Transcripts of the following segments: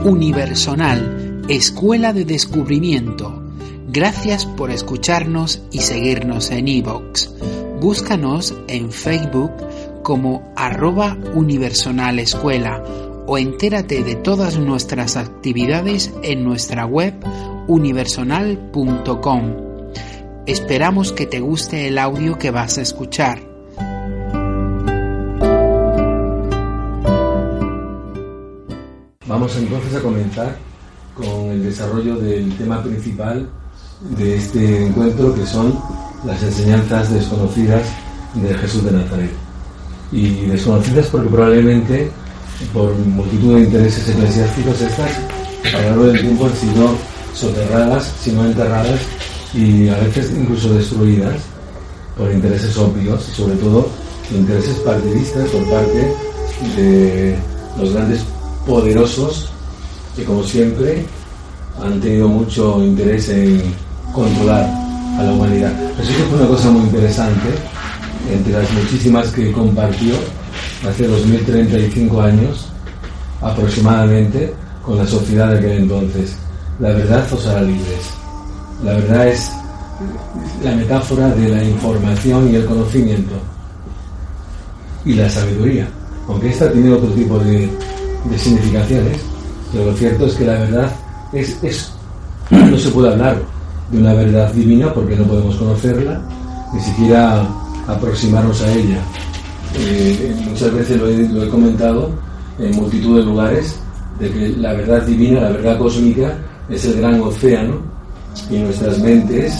Universonal, Escuela de Descubrimiento. Gracias por escucharnos y seguirnos en iVoox. Búscanos en Facebook como @universonalescuela o entérate de todas nuestras actividades en nuestra web universonal.com. Esperamos que te guste el audio que vas a escuchar. Vamos entonces a comenzar con el desarrollo del tema principal de este encuentro, que son las enseñanzas desconocidas de Jesús de Nazaret. Y desconocidas porque probablemente por multitud de intereses eclesiásticos estas a lo largo del tiempo han sido soterradas, si no enterradas, y a veces incluso destruidas por intereses obvios y sobre todo intereses partidistas por parte de los grandes poderosos que, como siempre, han tenido mucho interés en controlar a la humanidad. Jesús fue una cosa muy interesante, entre las muchísimas que compartió hace 2035 años aproximadamente con la sociedad de aquel entonces. La verdad os hará libres. La verdad es la metáfora de la información y el conocimiento y la sabiduría, aunque esta tiene otro tipo de significaciones, pero lo cierto es que la verdad no se puede hablar de una verdad divina porque no podemos conocerla, ni siquiera aproximarnos a ella. Muchas veces lo he comentado en multitud de lugares, de que la verdad divina, la verdad cósmica, es el gran océano, y nuestras mentes,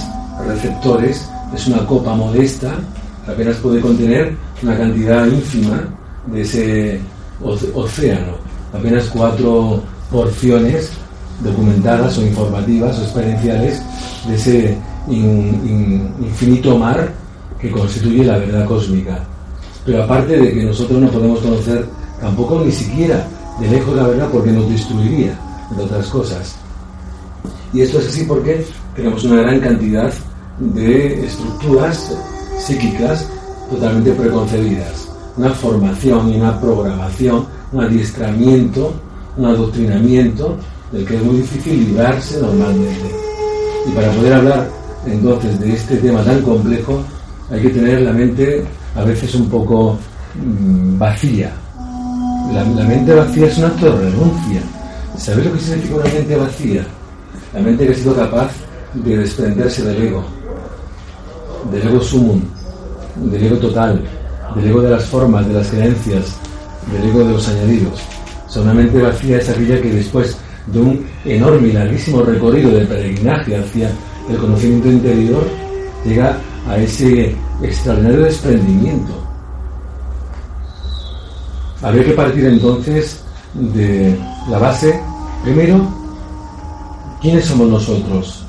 receptores, es una copa modesta que apenas puede contener una cantidad ínfima de ese océano, apenas 4 porciones documentadas o informativas o experienciales de ese infinito mar que constituye la verdad cósmica. Pero aparte de que nosotros no podemos conocer tampoco ni siquiera de lejos la verdad, porque nos destruiría, entre otras cosas. Y esto es así porque tenemos una gran cantidad de estructuras psíquicas totalmente preconcebidas, una formación y una programación, un adiestramiento, un adoctrinamiento del que es muy difícil librarse normalmente. Y para poder hablar entonces de este tema tan complejo hay que tener la mente a veces un poco vacía. La mente vacía es un acto de renuncia. ¿Sabéis lo que significa una mente vacía? La mente que ha sido capaz de desprenderse del ego sumum, del ego total, del ego de las formas, de las creencias, del ego de los añadidos. O sea, una mente vacía es aquella que después de un enorme y larguísimo recorrido de peregrinaje hacia el conocimiento interior llega a ese extraordinario desprendimiento. Habría que partir entonces de la base, primero, ¿quiénes somos nosotros?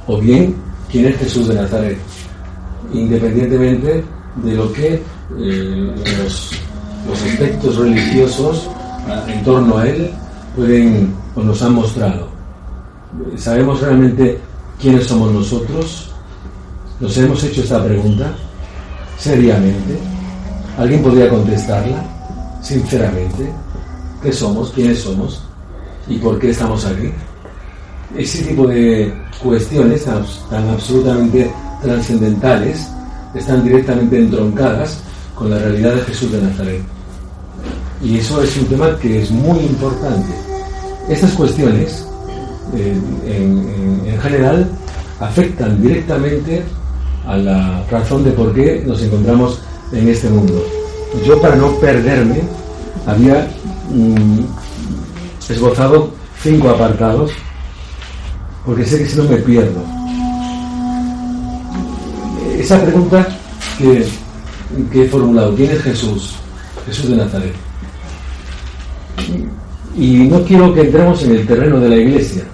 O bien, ¿quién es Jesús de Nazaret? Independientemente de lo que los aspectos religiosos en torno a él pueden o nos han mostrado. ¿Sabemos realmente quiénes somos nosotros? ¿Nos hemos hecho esta pregunta seriamente? ¿Alguien podría contestarla sinceramente? ¿Qué somos? ¿Quiénes somos? ¿Y por qué estamos aquí? Ese tipo de cuestiones tan absolutamente trascendentales están directamente entroncadas con la realidad de Jesús de Nazaret. Y eso es un tema que es muy importante. Estas cuestiones, en general, afectan directamente a la razón de por qué nos encontramos en este mundo. Yo, para no perderme, había esbozado 5 apartados, porque sé que si no me pierdo. Esa pregunta que he formulado, ¿quién es Jesús? Jesús de Nazaret. Y no quiero que entremos en el terreno de la Iglesia.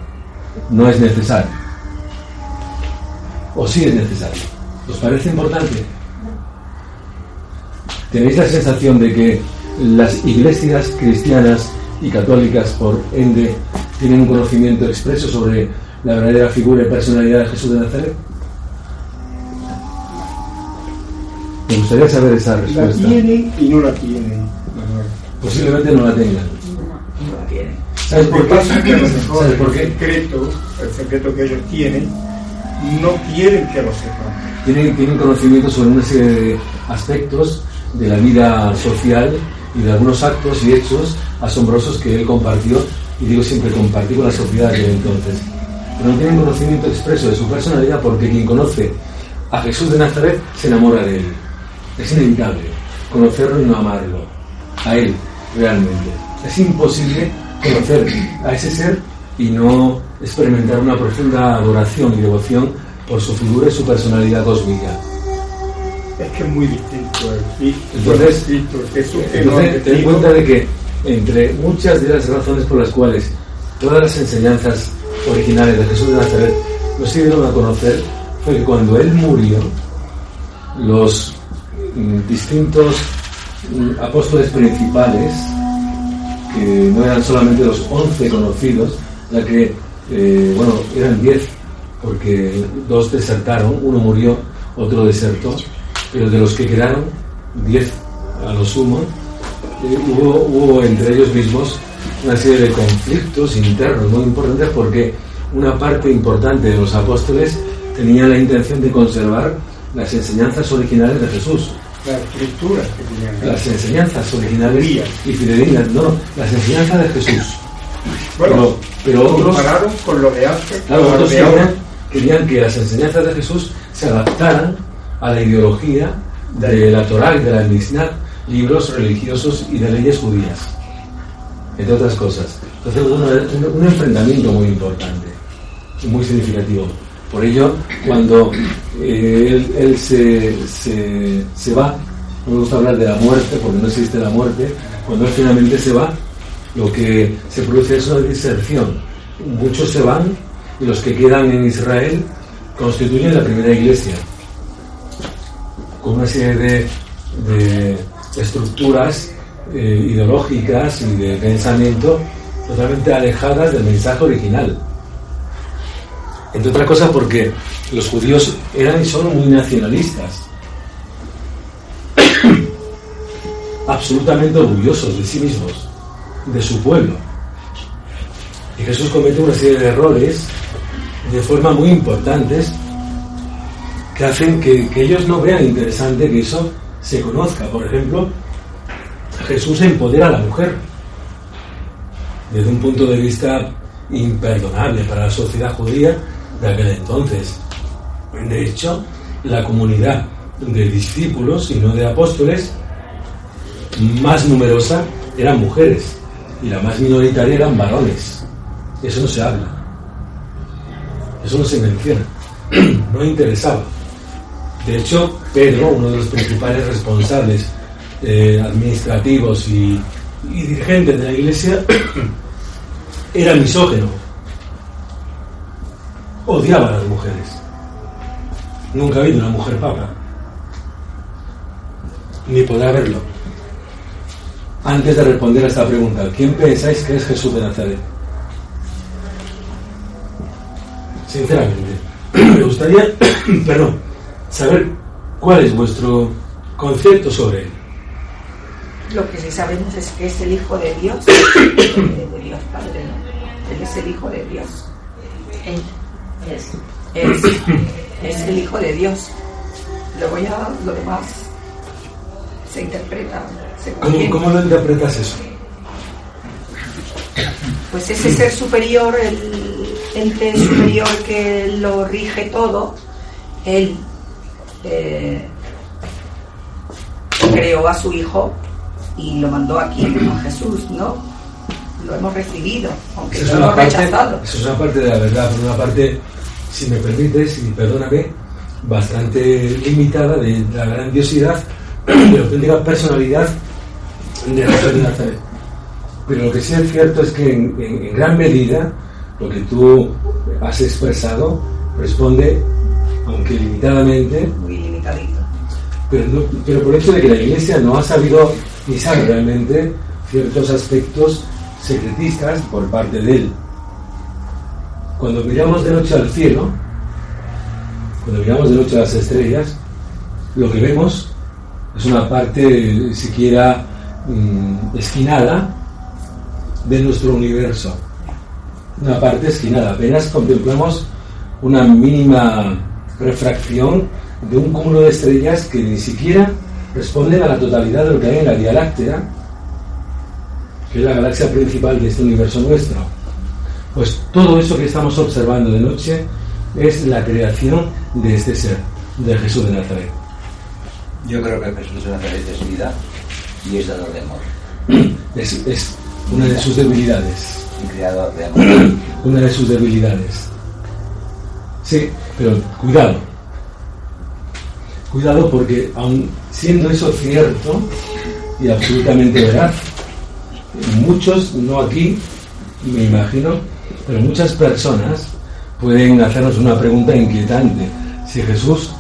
No es necesario. ¿O sí es necesario? ¿Os parece importante? ¿Tenéis la sensación de que las iglesias cristianas y católicas, por ende, tienen un conocimiento expreso sobre la verdadera figura y personalidad de Jesús de Nazaret? Me gustaría saber esa respuesta. La tienen y no la tienen. Posiblemente no la tengan. No la tienen. ¿Sabes por qué? Pasa que a lo mejor ¿Sabes por qué? el secreto que ellos tienen, no quieren que lo sepan. Tienen conocimiento sobre una serie de aspectos de la vida social y de algunos actos y hechos asombrosos que él compartió, y digo siempre compartió con la sociedad de entonces. Pero no tienen conocimiento expreso de su personalidad, porque quien conoce a Jesús de Nazaret se enamora de él. Es inevitable conocerlo y no amarlo, a él realmente. Es imposible conocer a ese ser y no experimentar una profunda adoración y devoción por su figura y su personalidad cósmica. Es que es muy distinto Entonces, Jesús. Entonces ten en cuenta de que entre muchas de las razones por las cuales todas las enseñanzas originales de Jesús de Nazaret no se dieron a conocer fue que cuando él murió, los distintos apóstoles principales, que no eran solamente los 11 conocidos, ya que eran 10, porque 2 desertaron, uno murió, otro desertó, pero de los que quedaron 10 a lo sumo, hubo entre ellos mismos una serie de conflictos internos muy importantes, porque una parte importante de los apóstoles tenía la intención de conservar las enseñanzas originales de Jesús. Las escrituras que tenían. Las enseñanzas originales y fidedignas, no, las enseñanzas de Jesús. Bueno, pero otros compararon con lo de antes. Claro, otros querían que las enseñanzas de Jesús se adaptaran a la ideología de la Torá y de la Mishnah, libros religiosos y de leyes judías, entre otras cosas. Entonces hubo un enfrentamiento muy importante y muy significativo. Por ello, cuando él se va, no me gusta hablar de la muerte porque no existe la muerte, cuando él finalmente se va, lo que se produce es una diserción. Muchos se van y los que quedan en Israel constituyen la primera iglesia, con una serie de estructuras ideológicas y de pensamiento totalmente alejadas del mensaje original. Entre otras cosas porque los judíos eran y son muy nacionalistas, absolutamente orgullosos de sí mismos, de su pueblo. Y Jesús comete una serie de errores de forma muy importantes que hacen que ellos no vean interesante que eso se conozca. Por ejemplo, Jesús empodera a la mujer desde un punto de vista imperdonable para la sociedad judía de aquel entonces. De hecho, la comunidad de discípulos y no de apóstoles más numerosa eran mujeres y la más minoritaria eran varones. Eso no se habla, eso no se menciona, no interesaba. De hecho, Pedro, uno de los principales responsables administrativos y dirigentes de la iglesia, era misógino, odiaba a las mujeres. Nunca ha habido una mujer papa, ni podrá haberlo. Antes de responder a esta pregunta, ¿quién pensáis que es Jesús de Nazaret? Sinceramente, me gustaría saber cuál es vuestro concepto sobre él. Lo que sí sabemos es que es el Hijo de Dios, de Dios Padre, ¿no? Él es el Hijo de Dios. Él es el Hijo de Dios. Luego ya lo demás se interpreta. ¿Cómo lo interpretas eso? Pues ese ser superior, el ente superior que lo rige todo, él creó a su Hijo y lo mandó aquí a Jesús, ¿no? Lo hemos recibido, aunque lo hemos rechazado. Eso es una parte de la verdad, pero una parte, si me permites, y perdóname, bastante limitada de la grandiosidad de la auténtica personalidad de Jesús de Nazaret. Pero lo que sí es cierto es que en gran medida lo que tú has expresado responde, aunque limitadamente, muy limitadito, pero por el hecho de que la Iglesia no ha sabido ni sabe realmente ciertos aspectos secretistas por parte de él. Cuando miramos de noche al cielo, cuando miramos de noche a las estrellas, lo que vemos es una parte siquiera esquinada de nuestro universo. Una parte es que nada, apenas contemplamos una mínima refracción de un cúmulo de estrellas que ni siquiera responden a la totalidad de lo que hay en la Vía Láctea, que es la galaxia principal de este universo nuestro. Pues todo eso que estamos observando de noche es la creación de este ser, de Jesús de Nazaret. Yo creo que Jesús de Nazaret es vida y es dador de amor. Es una de sus debilidades. Un creador de amor. Una de sus debilidades. Sí, pero cuidado. Cuidado porque aun siendo eso cierto y absolutamente verdad, muchos, no aquí, me imagino, pero muchas personas pueden hacernos una pregunta inquietante. Si Jesús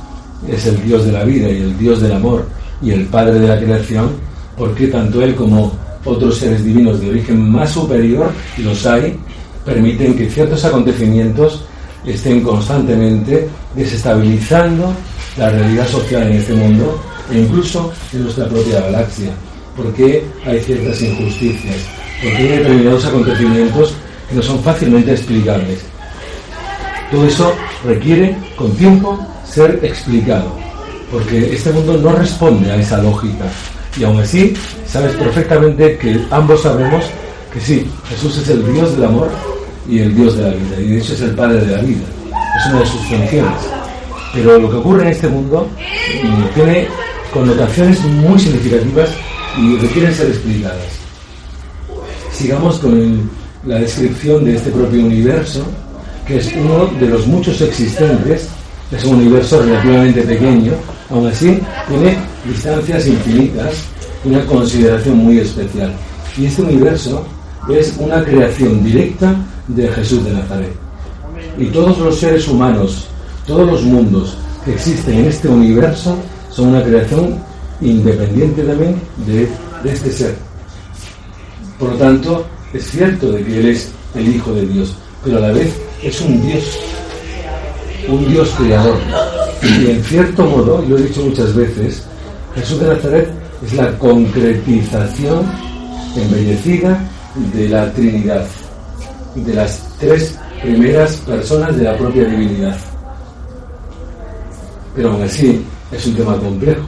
es el Dios de la vida y el Dios del amor y el Padre de la creación, ¿por qué tanto Él como otros seres divinos de origen más superior, y los hay, permiten que ciertos acontecimientos estén constantemente desestabilizando la realidad social en este mundo e incluso en nuestra propia galaxia? ¿Por qué hay ciertas injusticias? ¿Por qué hay determinados acontecimientos que no son fácilmente explicables? Todo eso requiere, con tiempo, ser explicado, porque este mundo no responde a esa lógica. Y aún así, sabes perfectamente que ambos sabemos que sí, Jesús es el Dios del amor y el Dios de la vida, y de hecho es el Padre de la vida, es una de sus funciones. Pero lo que ocurre en este mundo tiene connotaciones muy significativas y requieren ser explicadas. Sigamos con la descripción de este propio universo, que es uno de los muchos existentes. Es un universo relativamente pequeño, aún así tiene distancias infinitas y una consideración muy especial. Y este universo es una creación directa de Jesús de Nazaret. Y todos los seres humanos, todos los mundos que existen en este universo son una creación independiente también de este ser. Por lo tanto, es cierto de que Él es el Hijo de Dios, pero a la vez es un Dios creador. Y en cierto modo, y lo he dicho muchas veces, Jesús de Nazaret es la concretización embellecida de la Trinidad, de las tres primeras personas de la propia divinidad. Pero aún así es un tema complejo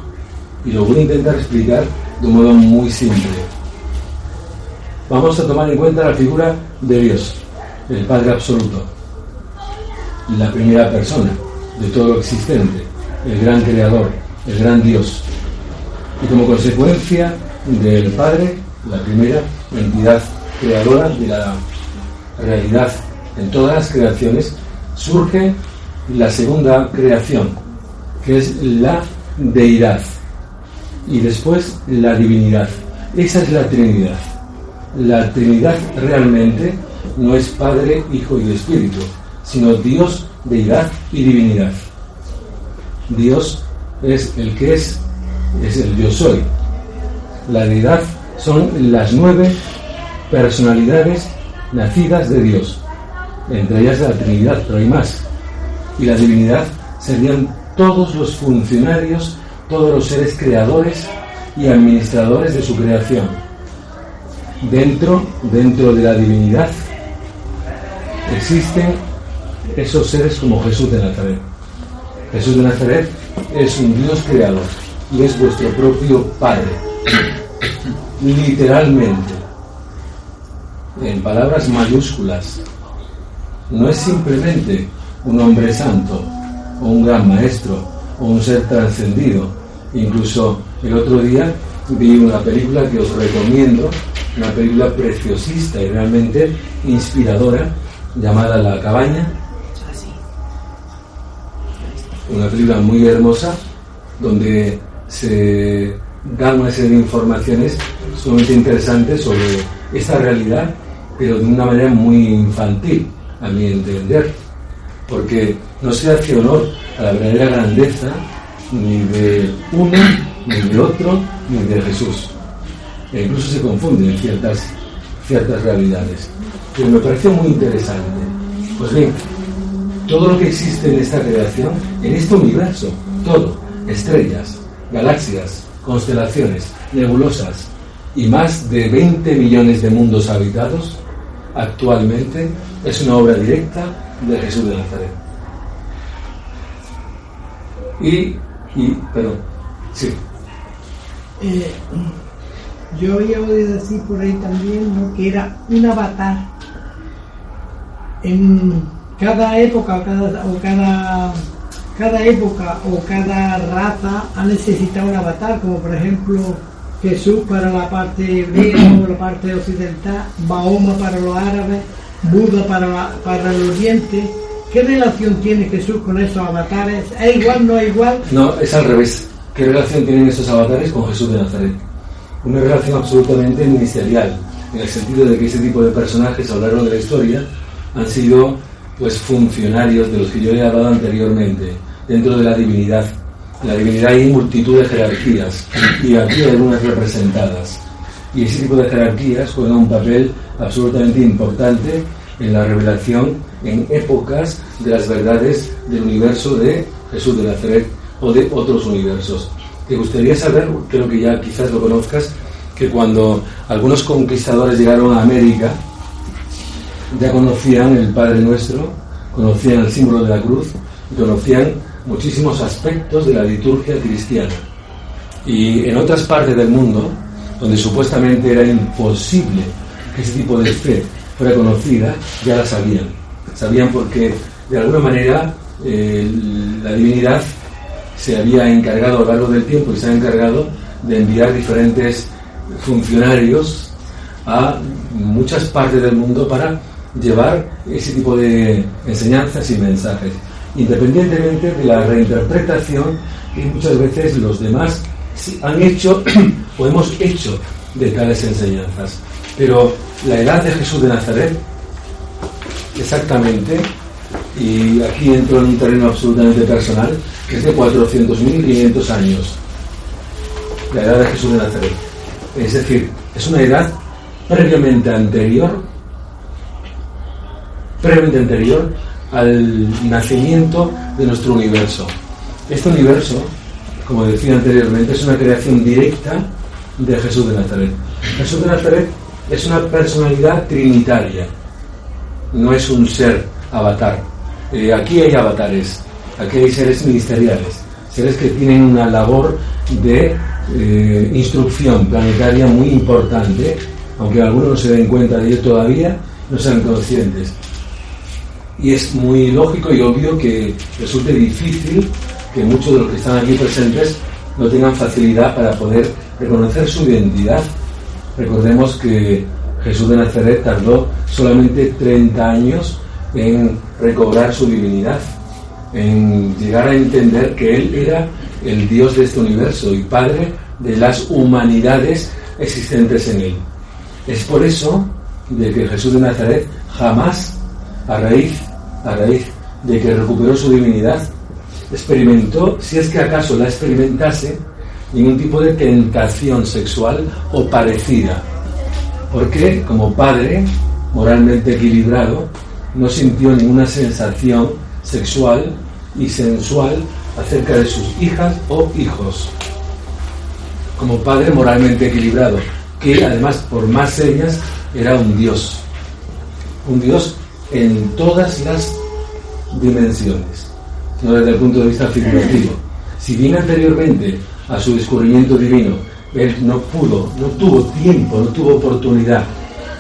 y lo voy a intentar explicar de un modo muy simple. Vamos a tomar en cuenta la figura de Dios, el Padre absoluto, la primera persona de todo lo existente, el gran creador, el gran Dios. Y como consecuencia del Padre, la primera entidad creadora de la realidad en todas las creaciones, surge la segunda creación, que es la deidad, y después la divinidad. Esa es la Trinidad. La Trinidad realmente no es Padre, Hijo y Espíritu, sino Dios, deidad y divinidad. Dios es el que es el yo soy. La deidad son las 9 personalidades nacidas de Dios, entre ellas la Trinidad, pero hay más. Y la divinidad serían todos los funcionarios, todos los seres creadores y administradores de su creación. Dentro de la divinidad existen esos seres como Jesús de Nazaret. Jesús de Nazaret es un Dios creador y es vuestro propio Padre, literalmente, en palabras mayúsculas. No es simplemente un hombre santo o un gran maestro o un ser trascendido. Incluso el otro día vi una película que os recomiendo, una película preciosista y realmente inspiradora, llamada La Cabaña. Una película muy hermosa donde se dan una serie de informaciones sumamente interesantes sobre esta realidad, pero de una manera muy infantil, a mi entender, porque no se hace honor a la verdadera grandeza ni de uno, ni de otro, ni de Jesús. E incluso se confunden ciertas realidades. Pero me pareció muy interesante. Pues bien, todo lo que existe en esta creación, en este universo, todo, estrellas, galaxias, constelaciones, nebulosas, y más de 20 millones de mundos habitados, actualmente es una obra directa de Jesús de Nazaret. Perdón, sí. Yo había oído decir por ahí también, ¿no?, que era un avatar. En cada época cada época o cada raza ha necesitado un avatar, como por ejemplo Jesús para la parte hebrea o la parte occidental, Mahoma para los árabes, Buda para el oriente. ¿Qué relación tiene Jesús con esos avatares? ¿Es igual, no es igual? No, es al revés. ¿Qué relación tienen esos avatares con Jesús de Nazaret? Una relación absolutamente ministerial, en el sentido de que ese tipo de personajes a lo largo de la historia han sido pues funcionarios de los que yo he hablado anteriormente, dentro de la divinidad. En la divinidad hay multitud de jerarquías, y aquí hay algunas representadas. Y ese tipo de jerarquías juegan un papel absolutamente importante en la revelación en épocas de las verdades del universo de Jesús de Nazaret o de otros universos. Te gustaría saber, creo que ya quizás lo conozcas, que cuando algunos conquistadores llegaron a América, ya conocían el Padre Nuestro, conocían el símbolo de la cruz y conocían muchísimos aspectos de la liturgia cristiana. Y en otras partes del mundo, donde supuestamente era imposible que ese tipo de fe fuera conocida, ya la sabían. Sabían porque, de alguna manera, la divinidad se había encargado a lo largo del tiempo y se ha encargado de enviar diferentes funcionarios a muchas partes del mundo para llevar ese tipo de enseñanzas y mensajes, independientemente de la reinterpretación que muchas veces los demás han hecho o hemos hecho de tales enseñanzas. Pero la edad de Jesús de Nazaret, exactamente, y aquí entro en un terreno absolutamente personal, que es de 400.500 años, la edad de Jesús de Nazaret. Es decir, es una edad previamente anterior al nacimiento de nuestro universo. Este universo, como decía anteriormente, es una creación directa de Jesús de Nazaret. Jesús de Nazaret es una personalidad trinitaria, no es un ser avatar. Aquí hay avatares, aquí hay seres ministeriales, seres que tienen una labor de instrucción planetaria muy importante, aunque algunos no se den cuenta de ello todavía, no sean conscientes. Y es muy lógico y obvio que resulte difícil que muchos de los que están aquí presentes no tengan facilidad para poder reconocer su identidad. Recordemos que Jesús de Nazaret tardó solamente 30 años en recobrar su divinidad, en llegar a entender que Él era el Dios de este universo y Padre de las humanidades existentes en Él. Es por eso de que Jesús de Nazaret jamás, a raíz de que recuperó su divinidad, experimentó, si es que acaso la experimentase, ningún tipo de tentación sexual o parecida, porque como padre moralmente equilibrado no sintió ninguna sensación sexual y sensual acerca de sus hijas o hijos. Como padre moralmente equilibrado, que además por más señas era un Dios en todas las dimensiones, no desde el punto de vista figurativo. Si bien anteriormente a su descubrimiento divino él no tuvo tiempo, no tuvo oportunidad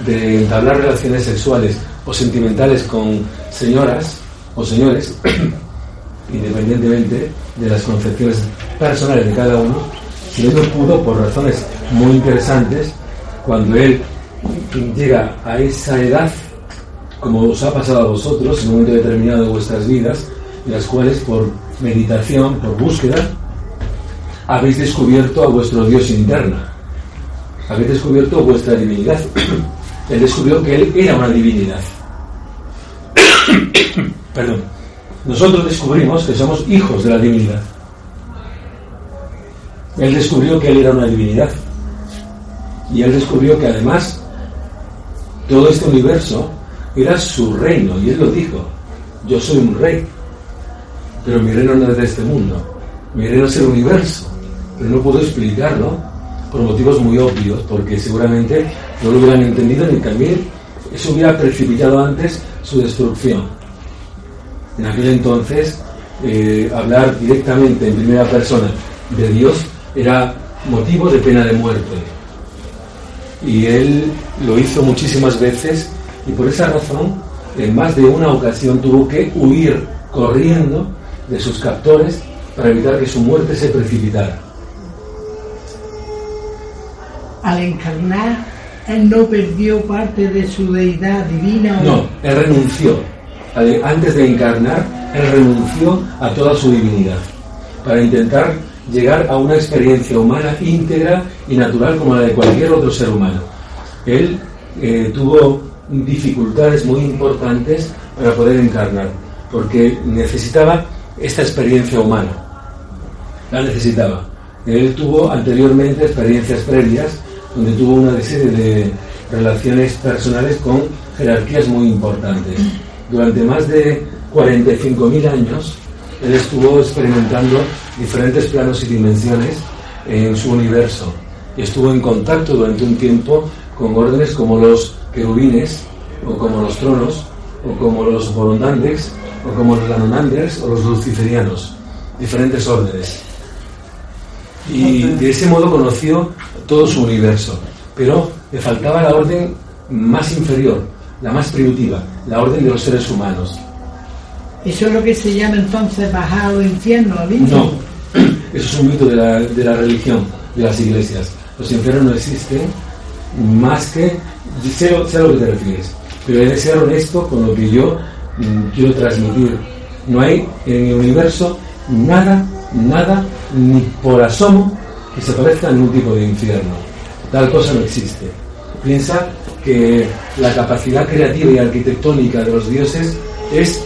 de entablar relaciones sexuales o sentimentales con señoras o señores, independientemente de las concepciones personales de cada uno, si él no pudo, por razones muy interesantes, cuando él llega a esa edad, como os ha pasado a vosotros en un momento determinado de vuestras vidas, en las cuales por meditación, por búsqueda, habéis descubierto a vuestro Dios interno, habéis descubierto vuestra divinidad. Él descubrió que Él era una divinidad. Perdón. Nosotros descubrimos que somos hijos de la divinidad. Él descubrió que Él era una divinidad. Y Él descubrió que además todo este universo era su reino. Y Él lo dijo: yo soy un rey, pero mi reino no es de este mundo. Mi reino es el universo. Pero no puedo explicarlo por motivos muy obvios, porque seguramente no lo hubieran entendido ni también eso hubiera precipitado antes su destrucción. En aquel entonces, hablar directamente en primera persona de Dios era motivo de pena de muerte. Y él lo hizo muchísimas veces y por esa razón, en más de una ocasión, tuvo que huir corriendo de sus captores para evitar que su muerte se precipitara. Al encarnar, él no perdió parte de su deidad divina. No, él renunció. Antes de encarnar, él renunció a toda su divinidad para intentar llegar a una experiencia humana íntegra y natural como la de cualquier otro ser humano. Él tuvo dificultades muy importantes para poder encarnar, porque necesitaba esta experiencia humana. La necesitaba. Él tuvo anteriormente experiencias previas donde tuvo una serie de relaciones personales con jerarquías muy importantes. Durante más de 45.000 años, él estuvo experimentando diferentes planos y dimensiones en su universo. Y estuvo en contacto durante un tiempo con órdenes como los querubines, o como los tronos, o como los Borondandex, o como los Lanonanders, o los luciferianos. Diferentes órdenes. Y de ese modo conoció todo su universo. Pero le faltaba la orden más inferior, la más primitiva, la orden de los seres humanos. ¿Eso es lo que se llama entonces bajar al infierno? No, eso es un mito de la religión, de las iglesias. Los infiernos no existen más que... Sé a lo que te refieres, pero he de ser honesto con lo que yo quiero transmitir. No hay en el universo nada, ni por asomo, que se parezca a ningún tipo de infierno. Tal cosa no existe. Piensa que la capacidad creativa y arquitectónica de los dioses es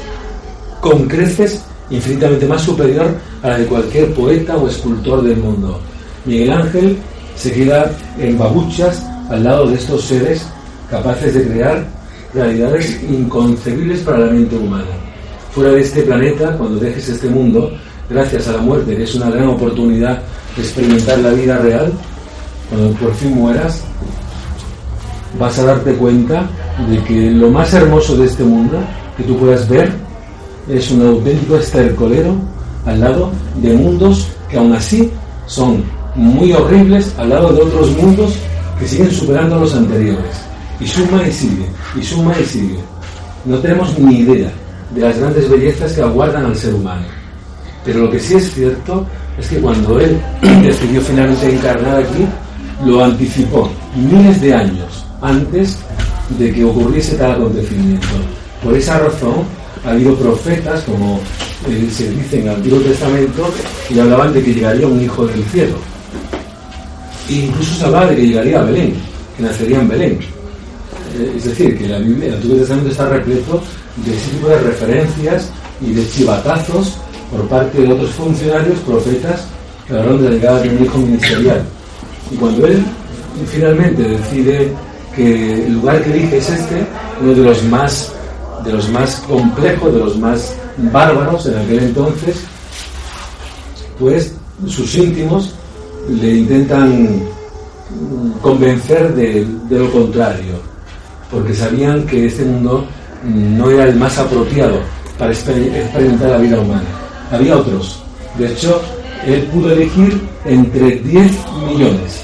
con creces infinitamente más superior a la de cualquier poeta o escultor del mundo. Miguel Ángel se queda en babuchas al lado de estos seres capaces de crear realidades inconcebibles para la mente humana. Fuera de este planeta, cuando dejes este mundo, gracias a la muerte, que es una gran oportunidad de experimentar la vida real, cuando por fin mueras, vas a darte cuenta de que lo más hermoso de este mundo que tú puedas ver es un auténtico estercolero al lado de mundos que aún así son muy horribles al lado de otros mundos que siguen superando a los anteriores. Y suma y sigue, y suma y sigue. No tenemos ni idea de las grandes bellezas que aguardan al ser humano. Pero lo que sí es cierto es que cuando él decidió finalmente encarnar aquí, lo anticipó miles de años antes de que ocurriese tal acontecimiento. Por esa razón ha habido profetas, como se dice en el Antiguo Testamento, y hablaban de que llegaría un hijo del cielo. E incluso se hablaba de que llegaría a Belén, que nacería en Belén. Es decir, que la Biblia, el Antiguo Testamento está repleto de ese tipo de referencias y de chivatazos por parte de otros funcionarios, profetas, que hablaron de la llegada de un hijo ministerial. Y cuando él finalmente decide que el lugar que elige es este, uno de los más complejos, de los más bárbaros en aquel entonces, pues sus íntimos le intentan convencer de lo contrario, porque sabían que este mundo no era el más apropiado para experimentar la vida humana. Había otros. De hecho, él pudo elegir entre 10 millones.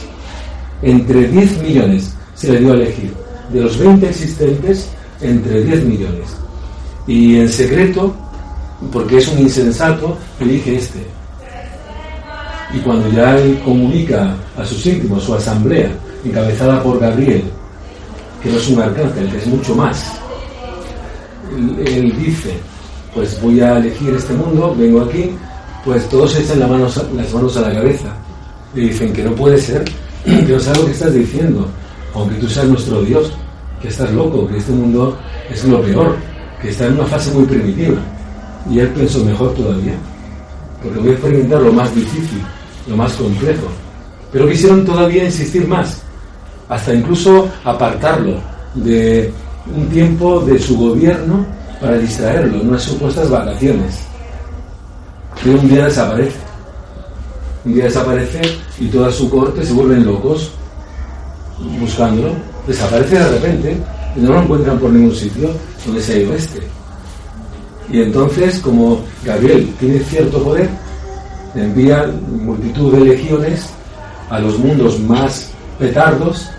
Entre 10 millones se le dio a elegir. De los 20 existentes, entre 10 millones. Y en secreto, porque es un insensato, elige este. Y cuando ya él comunica a sus íntimos, su asamblea, encabezada por Gabriel, que no es un arcángel, que es mucho más, él dice, pues voy a elegir este mundo, vengo aquí, pues todos se echan las manos a la cabeza y dicen que no puede ser, que no sabes lo que estás diciendo, aunque tú seas nuestro Dios, que estás loco, que este mundo es lo peor, que está en una fase muy primitiva. Y él pensó, mejor todavía, porque voy a experimentar lo más difícil, lo más complejo. Pero quisieron todavía insistir más, hasta incluso apartarlo de un tiempo de su gobierno para distraerlo en unas supuestas vacaciones. Pero un día desaparece y toda su corte se vuelven locos buscándolo. Desaparece de repente y no lo encuentran por ningún sitio. ¿Dónde se ha ido este? Y entonces, como Gabriel tiene cierto poder, envía multitud de legiones a los mundos más petardos,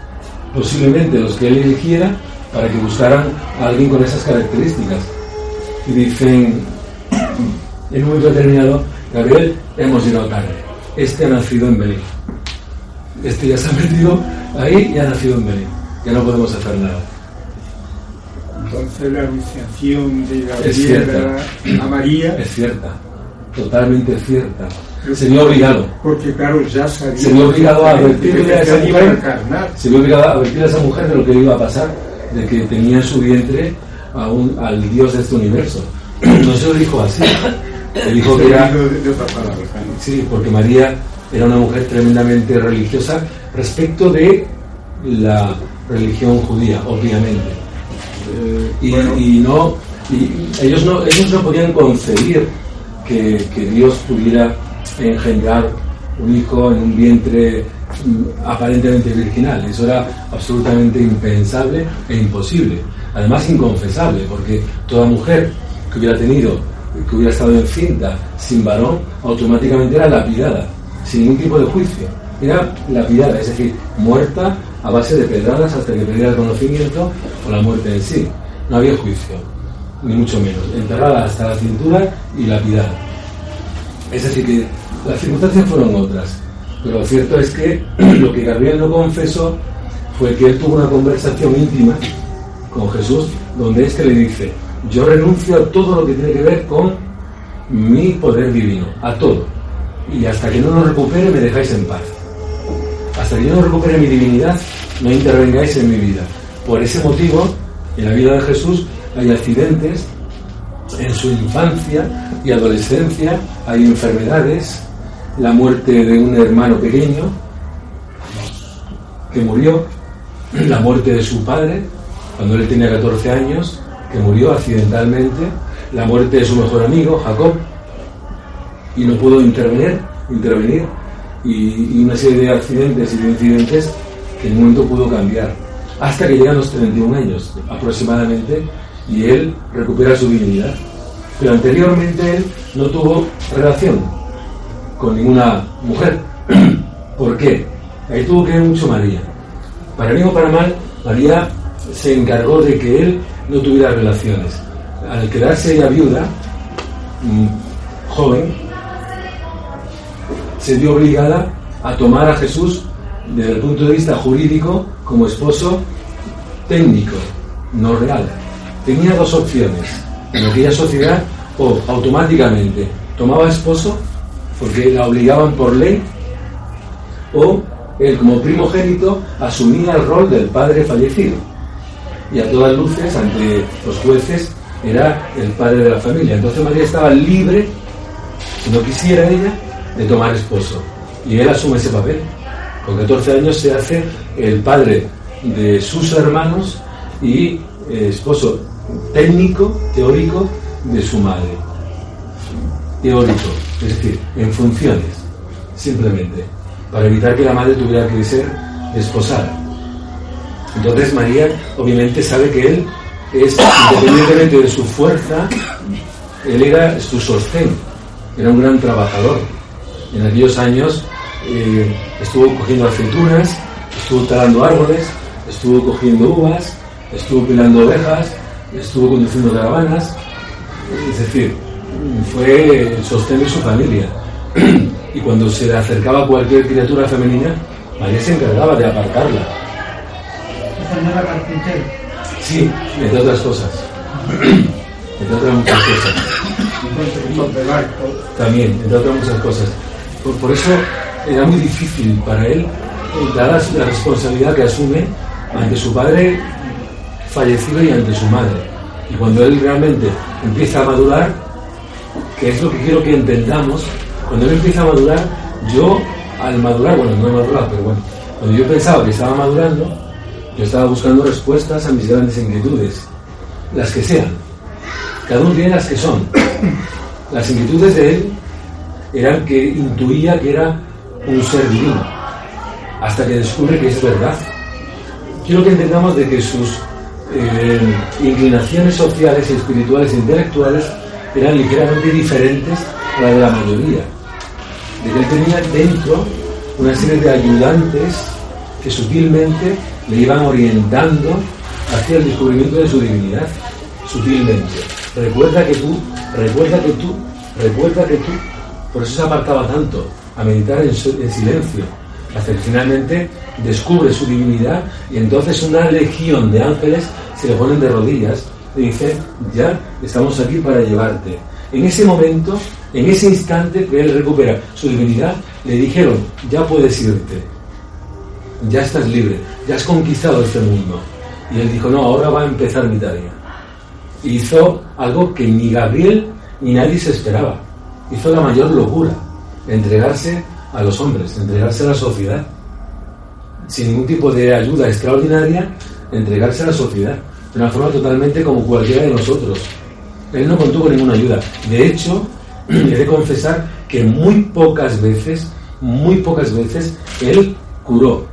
posiblemente los que él eligiera, para que buscaran a alguien con esas características. Y dicen, en un momento determinado, Gabriel, hemos llegado tarde. Este ha nacido en Belén. Este ya se ha metido ahí y ha nacido en Belén. Ya no podemos hacer nada. Entonces la anunciación de Gabriel a María es cierta, totalmente cierta. Se vio obligado. Porque claro, ya sabía. Se vio obligado a advertirle a esa mujer. Se vio obligado a advertirle a esa mujer de lo que le iba a pasar, de que tenía en su vientre al Dios de este universo. No se lo dijo así. Le dijo que era. Sí, porque María era una mujer tremendamente religiosa respecto de la religión judía, obviamente. Y ellos no podían concebir que Dios pudiera engendrar un hijo en un vientre aparentemente virginal. Eso era absolutamente impensable e imposible, además inconfesable, porque toda mujer que hubiera estado encinta sin varón, automáticamente era lapidada, sin ningún tipo de juicio. Era lapidada, es decir, muerta a base de pedradas hasta que perdiera el conocimiento o la muerte en sí. No había juicio, ni mucho menos. Enterrada hasta la cintura y lapidada. Es decir, que las circunstancias fueron otras. Pero lo cierto es que lo que Gabriel no confesó fue que él tuvo una conversación íntima con Jesús, donde éste le dice: yo renuncio a todo lo que tiene que ver con mi poder divino, a todo. Y hasta que no lo recupere me dejáis en paz. Hasta que yo no recupere mi divinidad, no intervengáis en mi vida. Por ese motivo, en la vida de Jesús hay accidentes, en su infancia y adolescencia hay enfermedades, la muerte de un hermano pequeño que murió, la muerte de su padre cuando él tenía 14 años, que murió accidentalmente, la muerte de su mejor amigo, Jacob, y no pudo intervenir, y una serie de accidentes y de incidentes que en un momento pudo cambiar, hasta que llegan los 31 años aproximadamente, y él recupera su divinidad. Pero anteriormente él no tuvo relación con ninguna mujer. ¿Por qué? Ahí tuvo que ver mucho María. Para bien o para mal, María se encargó de que él no tuviera relaciones. Al quedarse ella viuda, joven, se vio obligada a tomar a Jesús desde el punto de vista jurídico como esposo técnico, no real. Tenía dos opciones en aquella sociedad: o automáticamente tomaba esposo porque la obligaban por ley, o él como primogénito asumía el rol del padre fallecido, y a todas luces ante los jueces era el padre de la familia. Entonces María estaba libre, si no quisiera ella, de tomar esposo, y él asume ese papel. Con 14 años se hace el padre de sus hermanos y esposo técnico, teórico, de su madre. Teórico, es decir, en funciones, simplemente, para evitar que la madre tuviera que ser desposada. Entonces María obviamente sabe que él es, independientemente de su fuerza, él era su sostén, era un gran trabajador. En aquellos años estuvo cogiendo aceitunas, estuvo talando árboles, estuvo cogiendo uvas, estuvo pilando ovejas, estuvo conduciendo caravanas. Es decir, fue el sostén de su familia. Y cuando se le acercaba cualquier criatura femenina, María se encargaba de apartarla. ¿Esa no era carpintero? Sí, entre otras cosas. Entre otras muchas cosas. También, entre otras muchas cosas. Por eso era muy difícil para él, dada la responsabilidad que asume ante su padre fallecido y ante su madre. Y cuando él realmente empieza a madurar, que es lo que quiero que entendamos, cuando él empieza a madurar, yo al madurar, bueno, no he madurado, pero bueno, cuando yo pensaba que estaba madurando, yo estaba buscando respuestas a mis grandes inquietudes, las que sean. Cada uno tiene las que son. Las inquietudes de él eran que intuía que era un ser divino, hasta que descubre que es verdad. Quiero que entendamos de que sus inclinaciones sociales, espirituales e intelectuales eran ligeramente diferentes a las de la mayoría. De que él tenía dentro una serie de ayudantes que sutilmente le iban orientando hacia el descubrimiento de su divinidad, sutilmente. Recuerda que tú. Por eso se apartaba tanto, a meditar en silencio, hasta que finalmente descubre su divinidad, y entonces una legión de ángeles se le ponen de rodillas y dicen: ya estamos aquí para llevarte. En ese momento, en ese instante que él recupera su divinidad, le dijeron: ya puedes irte, ya estás libre, ya has conquistado este mundo. Y él dijo: no, ahora va a empezar mi tarea. Y hizo algo que ni Gabriel ni nadie se esperaba. Hizo la mayor locura: entregarse a los hombres, entregarse a la sociedad, sin ningún tipo de ayuda extraordinaria, entregarse a la sociedad de una forma totalmente como cualquiera de nosotros. Él no contó con ninguna ayuda. De hecho, he de confesar que muy pocas veces él curó,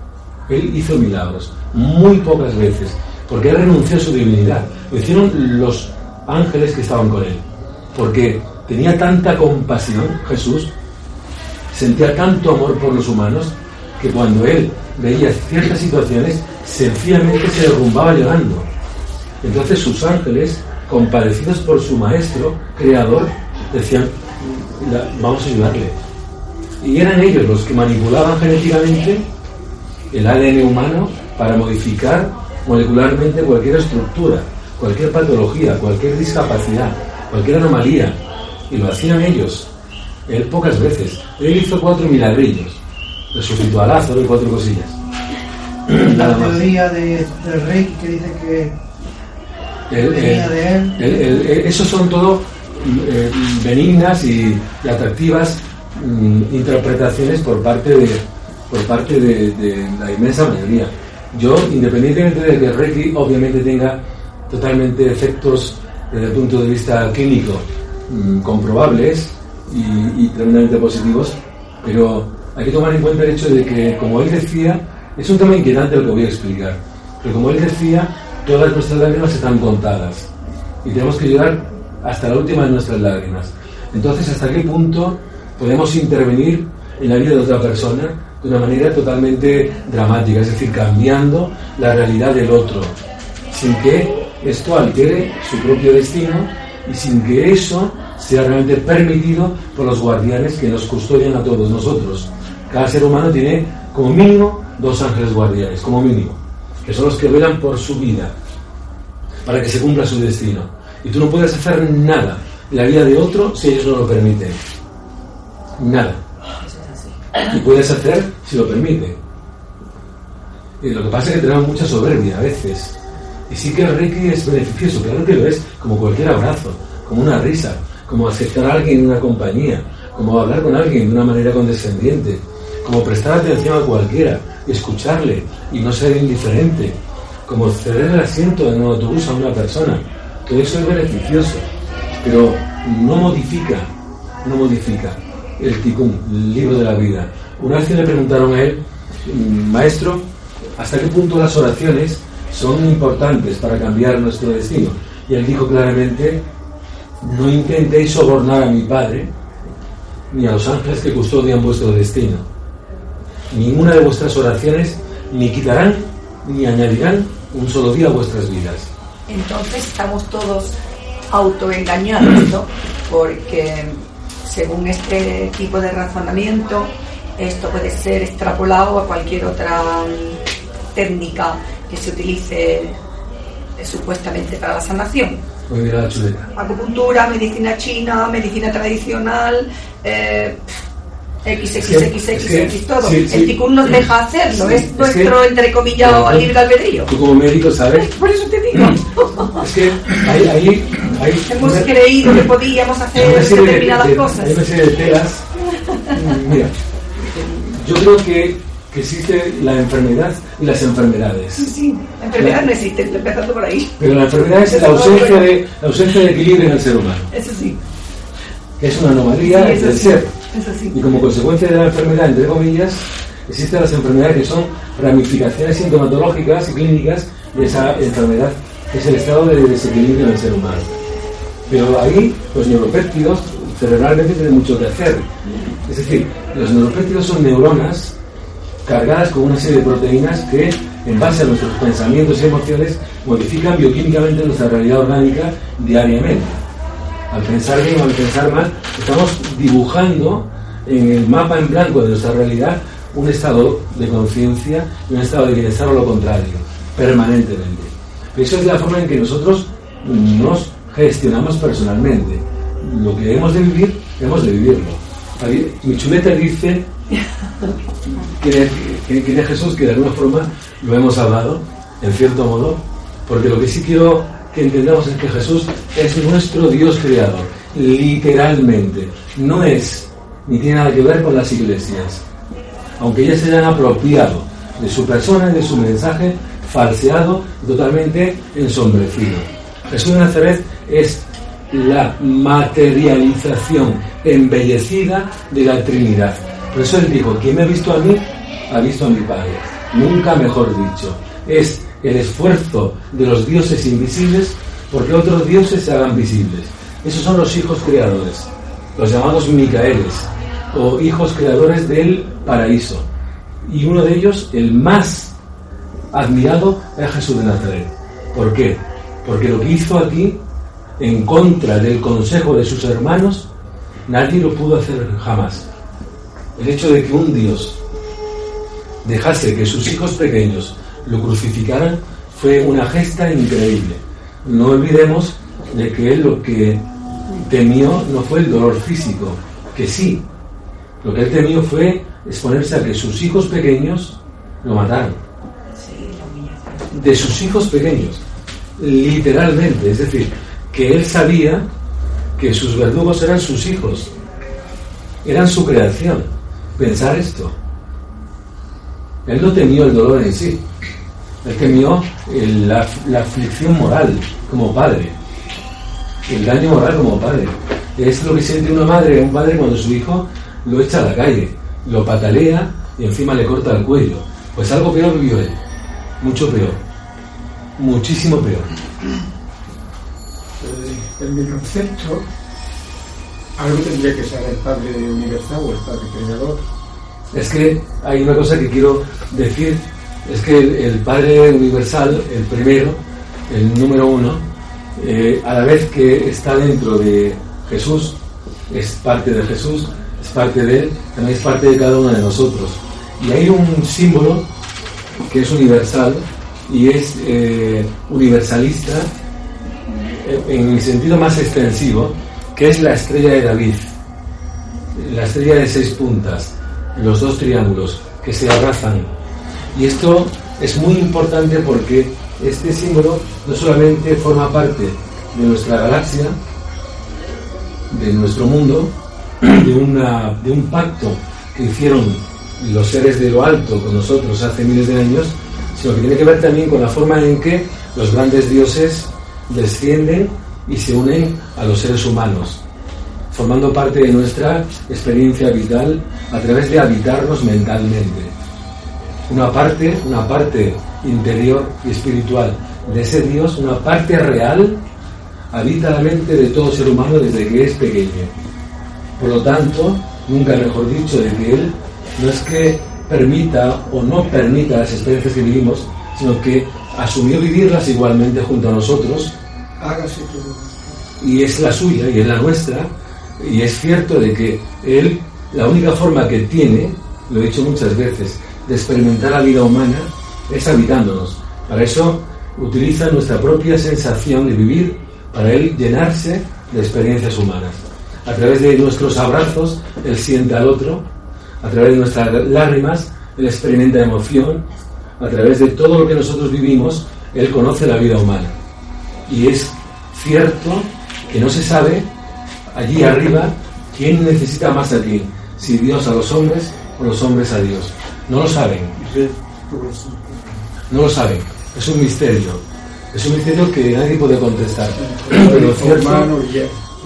él hizo milagros, muy pocas veces, porque él renunció a su divinidad. Lo hicieron los ángeles que estaban con él, porque tenía tanta compasión Jesús, sentía tanto amor por los humanos, que cuando él veía ciertas situaciones, sencillamente se derrumbaba llorando. Entonces sus ángeles, compadecidos por su maestro, creador, decían: vamos a ayudarle. Y eran ellos los que manipulaban genéticamente el ADN humano para modificar molecularmente cualquier estructura, cualquier patología, cualquier discapacidad, cualquier anomalía. Y lo hacían ellos. Él pocas veces. Él hizo 4 milagrillos. Resucitó a Lázaro y 4 cosillas. La teoría del Reiki que dice que venía de él. Esos son todo benignas y atractivas interpretaciones por parte de la inmensa mayoría. Yo, independientemente de que el Reiki obviamente tenga totalmente efectos desde el punto de vista clínico comprobables y tremendamente positivos, pero hay que tomar en cuenta el hecho de que, como él decía, es un tema inquietante lo que voy a explicar, pero como él decía, todas nuestras lágrimas están contadas y tenemos que llorar hasta la última de nuestras lágrimas. Entonces, ¿hasta qué punto podemos intervenir en la vida de otra persona de una manera totalmente dramática, es decir, cambiando la realidad del otro, sin que esto altere su propio destino y sin que eso sea realmente permitido por los guardianes que nos custodian a todos nosotros? Cada ser humano tiene como mínimo 2 ángeles guardianes, como mínimo, que son los que velan por su vida para que se cumpla su destino. Y tú no puedes hacer nada en la vida de otro si ellos no lo permiten. Nada. Y puedes hacer si lo permite. Y lo que pasa es que tenemos mucha soberbia a veces. Y sí que el Reiki es beneficioso, claro que lo es, como cualquier abrazo, como una risa, como aceptar a alguien en una compañía, como hablar con alguien de una manera condescendiente, como prestar atención a cualquiera, escucharle y no ser indiferente, como ceder el asiento en un autobús a una persona. Todo eso es beneficioso, pero no modifica el Tikkun, el libro de la vida. Una vez que le preguntaron a él: maestro, ¿hasta qué punto las oraciones son importantes para cambiar nuestro destino? Y él dijo claramente: no intentéis sobornar a mi Padre ni a los ángeles que custodian vuestro destino. Ninguna de vuestras oraciones ni quitarán ni añadirán un solo día a vuestras vidas. Entonces estamos todos autoengañados, ¿no? Porque según este tipo de razonamiento, esto puede ser extrapolado a cualquier otra técnica que se utilice supuestamente para la sanación. Pues mira la chuleta. Acupuntura, medicina china, medicina tradicional, XXXX, todo. Sí. El Tikkun nos deja hacerlo, es nuestro, entre comillas, libre albedrío. Tú como médico sabes. Por eso te digo. Es que ahí hemos creído que podíamos hacer determinadas cosas. Hay una serie de telas. Mira, yo creo que existe la enfermedad y las enfermedades. Sí, la enfermedad no existe, estoy empezando por ahí. Pero la enfermedad es la ausencia de equilibrio en el ser humano. Eso sí. Es una anomalía del ser. Eso sí. Y como consecuencia de la enfermedad, entre comillas, existen las enfermedades que son ramificaciones sintomatológicas y clínicas de esa enfermedad, que es el estado de desequilibrio en el ser humano. Pero ahí los neuropéptidos cerebralmente tienen mucho que hacer. Es decir, los neuropéptidos son neuronas cargadas con una serie de proteínas que, en base a nuestros pensamientos y emociones, modifican bioquímicamente nuestra realidad orgánica diariamente. Al pensar bien o al pensar mal, estamos dibujando en el mapa en blanco de nuestra realidad un estado de conciencia y un estado de bienestar o lo contrario, permanentemente. Eso es la forma en que nosotros nos gestionamos personalmente. Lo que hemos de vivir, hemos de vivirlo. Michuleta dice que de Jesús, que de alguna forma lo hemos hablado, en cierto modo, porque lo que sí quiero que entendamos es que Jesús es nuestro Dios creador, literalmente. No es, ni tiene nada que ver con las iglesias, aunque ellas se hayan apropiado de su persona y de su mensaje, falseado, totalmente ensombrecido. Jesús de Nazaret es la materialización embellecida de la Trinidad. Por eso él dijo: quien me ha visto a mí, ha visto a mi Padre. Nunca mejor dicho. Es el esfuerzo de los dioses invisibles porque otros dioses se hagan visibles. Esos son los hijos creadores, los llamados Micaeles, o hijos creadores del paraíso. Y uno de ellos, el más admirado, es Jesús de Nazaret. ¿Por qué? Porque lo que hizo aquí, en contra del consejo de sus hermanos, nadie lo pudo hacer jamás. El hecho de que un Dios dejase que sus hijos pequeños lo crucificaran fue una gesta increíble. No olvidemos de que él lo que temió no fue el dolor físico, que sí. Lo que él temió fue exponerse a que sus hijos pequeños lo mataran. De sus hijos pequeños, literalmente. Es decir, que él sabía que sus verdugos eran sus hijos, eran su creación. Pensar esto. Él no temió el dolor en sí, él temió la aflicción moral como padre, el daño moral como padre. Es lo que siente una madre o un padre cuando su hijo lo echa a la calle, lo patalea y encima le corta el cuello. Pues algo peor vivió él, mucho peor, muchísimo peor. En mi concepto, algo tendría que ser el Padre universal o el Padre creador. Es que hay una cosa que quiero decir, es que el Padre universal, el primero, el número uno, a la vez que está dentro de Jesús, es parte de Jesús, es parte de él, también es parte de cada uno de nosotros. Y hay un símbolo que es universal y es universalista en el sentido más extensivo, que es la estrella de David, la estrella de 6 puntas, los 2 triángulos que se abrazan. Y esto es muy importante porque este símbolo no solamente forma parte de nuestra galaxia, de nuestro mundo, de un pacto que hicieron los seres de lo alto con nosotros hace miles de años, sino que tiene que ver también con la forma en que los grandes dioses descienden y se unen a los seres humanos, formando parte de nuestra experiencia vital a través de habitarnos mentalmente. Una parte interior y espiritual de ese Dios, una parte real, habita la mente de todo ser humano desde que es pequeño. Por lo tanto, nunca mejor dicho, de que Él no es que permita o no permita las experiencias que vivimos, sino que asumió vivirlas igualmente junto a nosotros. Hágase todo. Y es la suya y es la nuestra. Y es cierto de que Él, la única forma que tiene, lo he dicho muchas veces, de experimentar la vida humana es habitándonos. Para eso utiliza nuestra propia sensación de vivir para Él llenarse de experiencias humanas. A través de nuestros abrazos, Él siente al otro. A través de nuestras lágrimas, Él experimenta emoción. A través de todo lo que nosotros vivimos, Él conoce la vida humana. Y es cierto que no se sabe allí arriba quién necesita más a quién, si Dios a los hombres o los hombres a Dios. No lo saben. No lo saben. Es un misterio. Es un misterio que nadie puede contestar. Pero lo cierto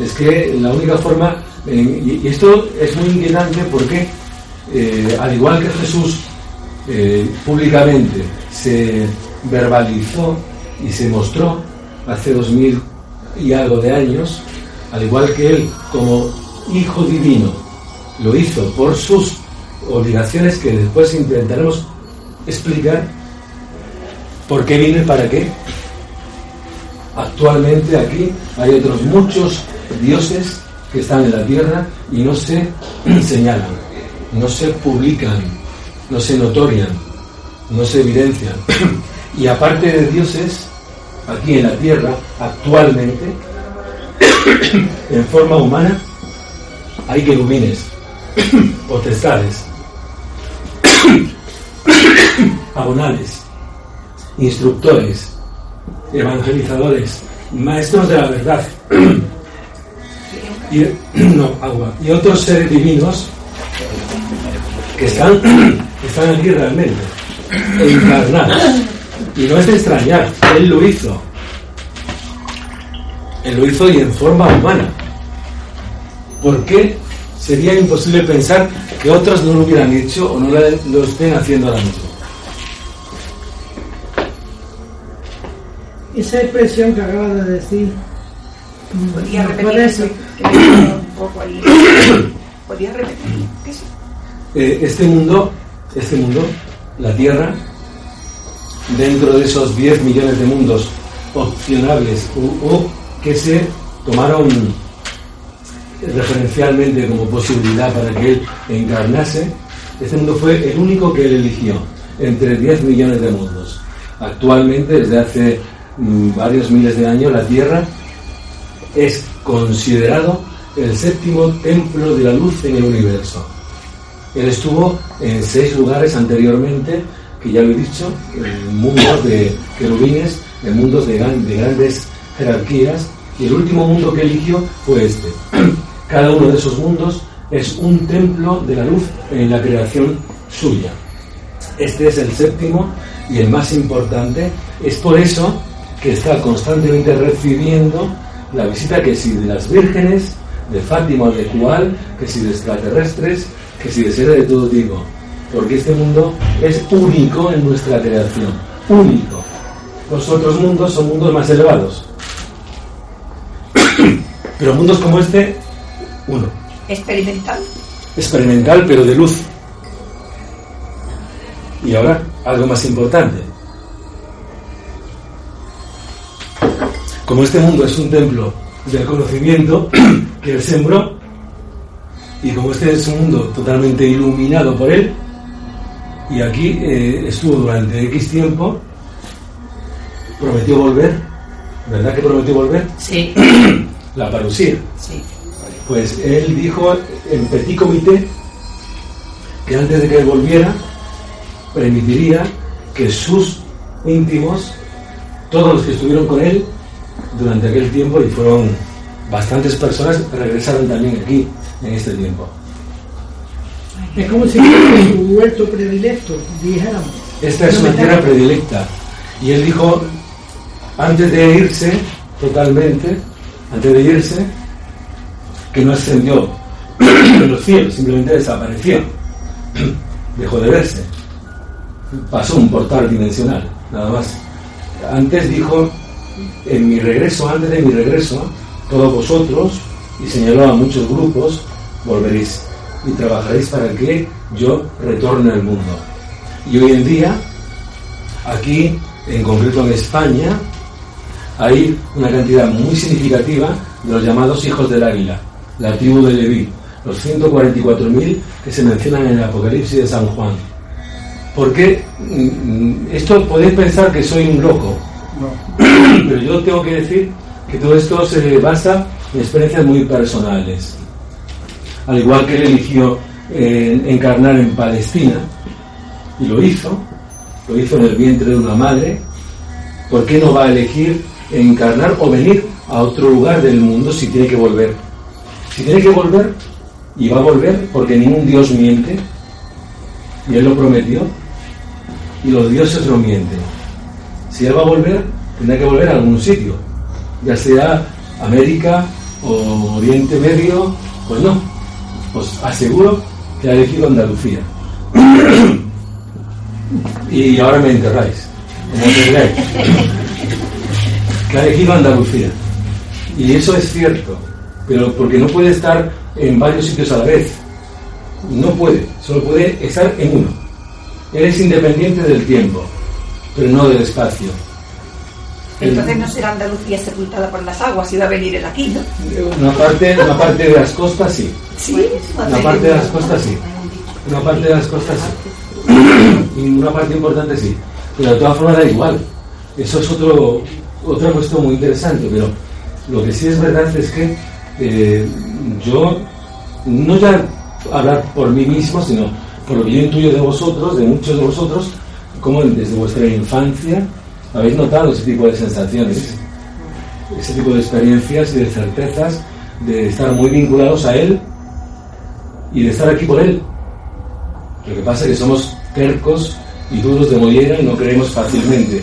es que la única forma Y esto es muy inquietante porque, al igual que Jesús públicamente se verbalizó y se mostró hace 2000 y algo de años, al igual que él como hijo divino lo hizo por sus obligaciones, que después intentaremos explicar por qué vino y para qué. Actualmente aquí hay otros muchos dioses que están en la tierra y no se señalan, no se publican, no se notorian, no se evidencian. Y aparte de dioses, aquí en la tierra, actualmente, en forma humana, hay querubines, potestades, abonales, instructores, evangelizadores, maestros de la verdad, y otros seres divinos que están aquí realmente, encarnados. Y no es de extrañar, Él lo hizo y en forma humana. ¿Por qué sería imposible pensar que otros no lo hubieran hecho o no lo estén haciendo ahora mismo? Esa expresión que acaba de decir, ¿podría repetir eso? Un poco ahí. ¿Podría repetir? ¿Qué es? Este mundo, la Tierra, dentro de esos 10 millones de mundos opcionables o que se tomaron referencialmente como posibilidad para que él encarnase, este mundo fue el único que él eligió entre 10 millones de mundos. Actualmente, desde hace varios miles de años, la Tierra es considerado el séptimo templo de la luz en el universo. Él estuvo en 6 lugares anteriormente, que ya lo he dicho, en mundos de querubines, en mundos de grandes jerarquías, y el último mundo que eligió fue este. Cada uno de esos mundos es un templo de la luz en la creación suya. Este es el séptimo y el más importante. Es por eso que está constantemente recibiendo la visita, que si de las vírgenes, de Fátima o de Cual, que si de extraterrestres, que si de seres de todo tipo, porque este mundo es único en nuestra creación, único. Los otros mundos son mundos más elevados, pero mundos como este, uno. Experimental, pero de luz. Y ahora, algo más importante. Como este mundo es un templo del conocimiento que él sembró, y como este es un mundo totalmente iluminado por él, y aquí estuvo durante X tiempo, prometió volver. ¿Verdad que prometió volver? Sí. La parusía. Sí. Pues él dijo en petit comité que antes de que él volviera, permitiría que sus íntimos, todos los que estuvieron con él durante aquel tiempo, y fueron bastantes personas, regresaron también aquí en este tiempo. es como si fuera su huerto predilecto, dijéramos. Esta es una tierra predilecta. Y él dijo, antes de irse, totalmente, antes de irse, que no ascendió de los cielos, simplemente desapareció, dejó de verse, pasó un portal dimensional, nada más. Antes dijo, antes de mi regreso, todos vosotros, y señaló a muchos grupos, volveréis y trabajaréis para que yo retorne al mundo. Y hoy en día, aquí, en concreto en España, hay una cantidad muy significativa de los llamados hijos del águila, la tribu de Leví, los 144.000 que se mencionan en el Apocalipsis de San Juan. Porque esto podéis pensar que soy un loco, pero yo tengo que decir que todo esto se basa en experiencias muy personales. Al igual que él eligió encarnar en Palestina, y lo hizo en el vientre de una madre, ¿por qué no va a elegir encarnar o venir a otro lugar del mundo si tiene que volver? Si tiene que volver, y va a volver, porque ningún dios miente, y él lo prometió, y los dioses no mienten. Si él va a volver, tendrá que volver a algún sitio, ya sea América, o Oriente Medio, Pues no, os aseguro que ha elegido Andalucía. Y ahora me enterráis, como enterráis. Que ha elegido Andalucía. Y eso es cierto, pero porque no puede estar en varios sitios a la vez. No puede, solo puede estar en uno. Él es independiente del tiempo, pero no del espacio. Entonces no será Andalucía sepultada por las aguas y va a venir él aquí, ¿no? Una parte de las costas sí. Sí, Una parte de las costas sí. Una parte de las costas sí. Y una parte importante sí. Pero de todas formas da igual. Eso es otra cuestión muy interesante. Pero lo que sí es verdad es que yo, no ya hablar por mí mismo, sino por lo que yo intuyo de vosotros, de muchos de vosotros, como desde vuestra infancia habéis notado ese tipo de sensaciones, ese tipo de experiencias y de certezas, de estar muy vinculados a Él y de estar aquí por Él. Lo que pasa es que somos tercos y duros de mollera y no creemos fácilmente.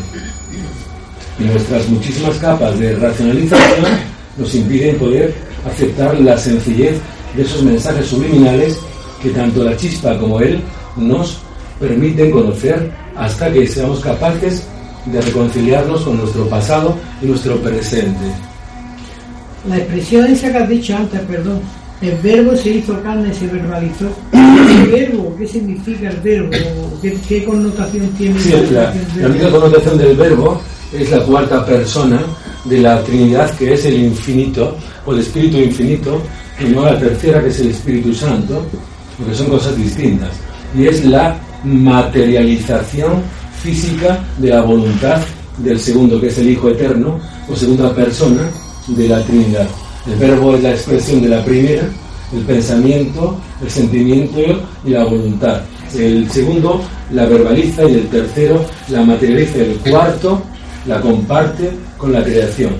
Y nuestras muchísimas capas de racionalización nos impiden poder aceptar la sencillez de esos mensajes subliminales que tanto la chispa como Él nos permiten conocer, hasta que seamos capaces de reconciliarnos con nuestro pasado y nuestro presente. La expresión esa que has dicho antes, perdón, el verbo se hizo carne, se verbalizó. ¿El verbo? ¿Qué significa el verbo? ¿Qué connotación tiene? Sí, la única connotación del verbo es la cuarta persona de la Trinidad, que es el infinito, o el Espíritu infinito, y no la tercera, que es el Espíritu Santo, porque son cosas distintas. Y es la materialización física de la voluntad del segundo, que es el Hijo Eterno, o segunda persona de la Trinidad. El verbo es la expresión de la primera, el pensamiento, el sentimiento y la voluntad. El segundo la verbaliza y el tercero la materializa. El cuarto la comparte con la creación.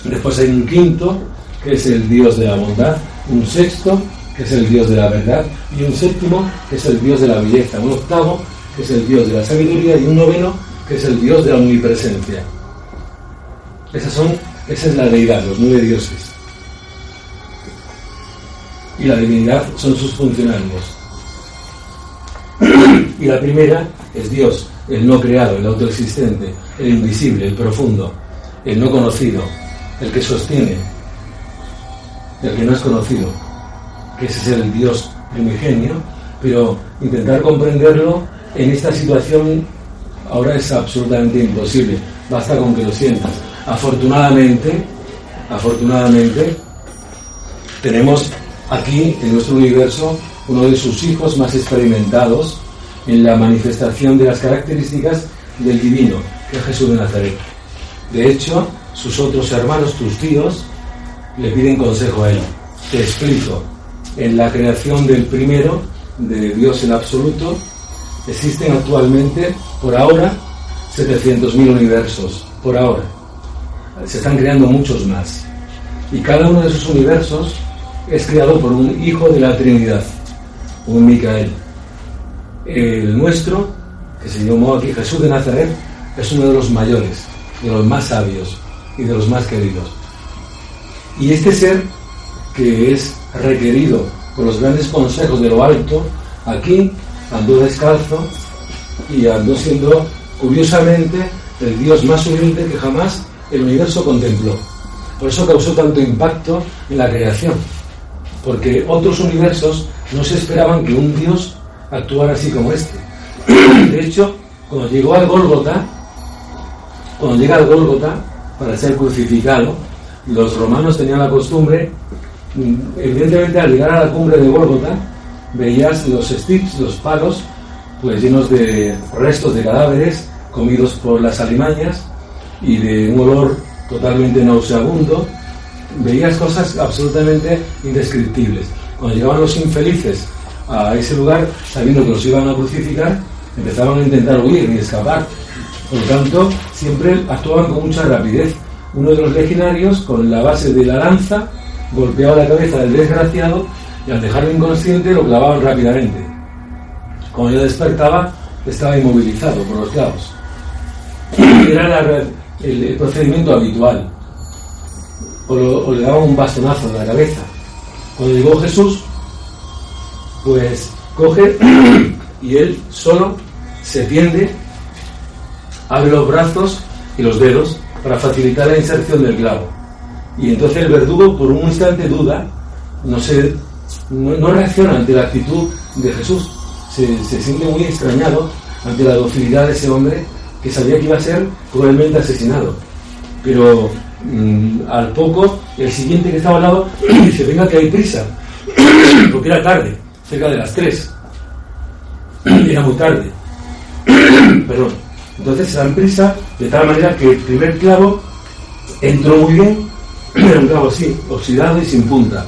Después hay un quinto, que es el Dios de la bondad, un sexto, que es el Dios de la verdad, y un séptimo, que es el Dios de la belleza, un octavo, que es el Dios de la sabiduría, y un noveno, que es el Dios de la omnipresencia. Esa es la deidad, los 9 dioses. Y la divinidad son sus funcionarios. Y la primera es Dios, el no creado, el autoexistente, el invisible, el profundo, el no conocido, el que sostiene, el que no es conocido, que ese es el Dios primigenio, pero intentar comprenderlo en esta situación ahora es absolutamente imposible. Basta con que lo sientas. Afortunadamente, tenemos aquí en nuestro universo uno de sus hijos más experimentados en la manifestación de las características del divino, que es Jesús de Nazaret. De hecho, sus otros hermanos, tus tíos, le piden consejo a él. Te explico. En la creación del primero, de Dios el absoluto, existen actualmente, por ahora, 700.000 universos. Por ahora. Se están creando muchos más. Y cada uno de esos universos es creado por un hijo de la Trinidad, un Micael. El nuestro, que se llamó aquí Jesús de Nazaret, es uno de los mayores, de los más sabios y de los más queridos. Y este ser, que es requerido por los grandes consejos de lo alto, aquí andó descalzo y andó siendo, curiosamente, el Dios más humilde que jamás el universo contempló. Por eso causó tanto impacto en la creación, porque otros universos no se esperaban que un Dios actuara así como este. De hecho, cuando llega al Gólgota para ser crucificado, los romanos tenían la costumbre, evidentemente al llegar a la cumbre de Gólgota, veías los sticks, los palos, pues llenos de restos de cadáveres comidos por las alimañas y de un olor totalmente nauseabundo. Veías cosas absolutamente indescriptibles. Cuando llegaban los infelices a ese lugar, sabiendo que los iban a crucificar, empezaban a intentar huir y escapar. Por lo tanto, siempre actuaban con mucha rapidez. Uno de los legionarios, con la base de la lanza, golpeaba la cabeza del desgraciado y al dejarlo inconsciente lo clavaban rápidamente. Cuando yo despertaba, estaba inmovilizado por los clavos. Era el procedimiento habitual. O le daban un bastonazo en la cabeza. Cuando llegó Jesús, pues coge y él solo se tiende, abre los brazos y los dedos para facilitar la inserción del clavo. Y entonces el verdugo por un instante duda, no reacciona ante la actitud de Jesús, se siente muy extrañado ante la docilidad de ese hombre que sabía que iba a ser cruelmente asesinado. Pero al poco, el siguiente que estaba al lado dice: venga que hay prisa, porque era tarde, cerca de las 3, era muy tarde. Perdón. Entonces se dan prisa de tal manera que el primer clavo entró muy bien, era un clavo así, oxidado y sin punta.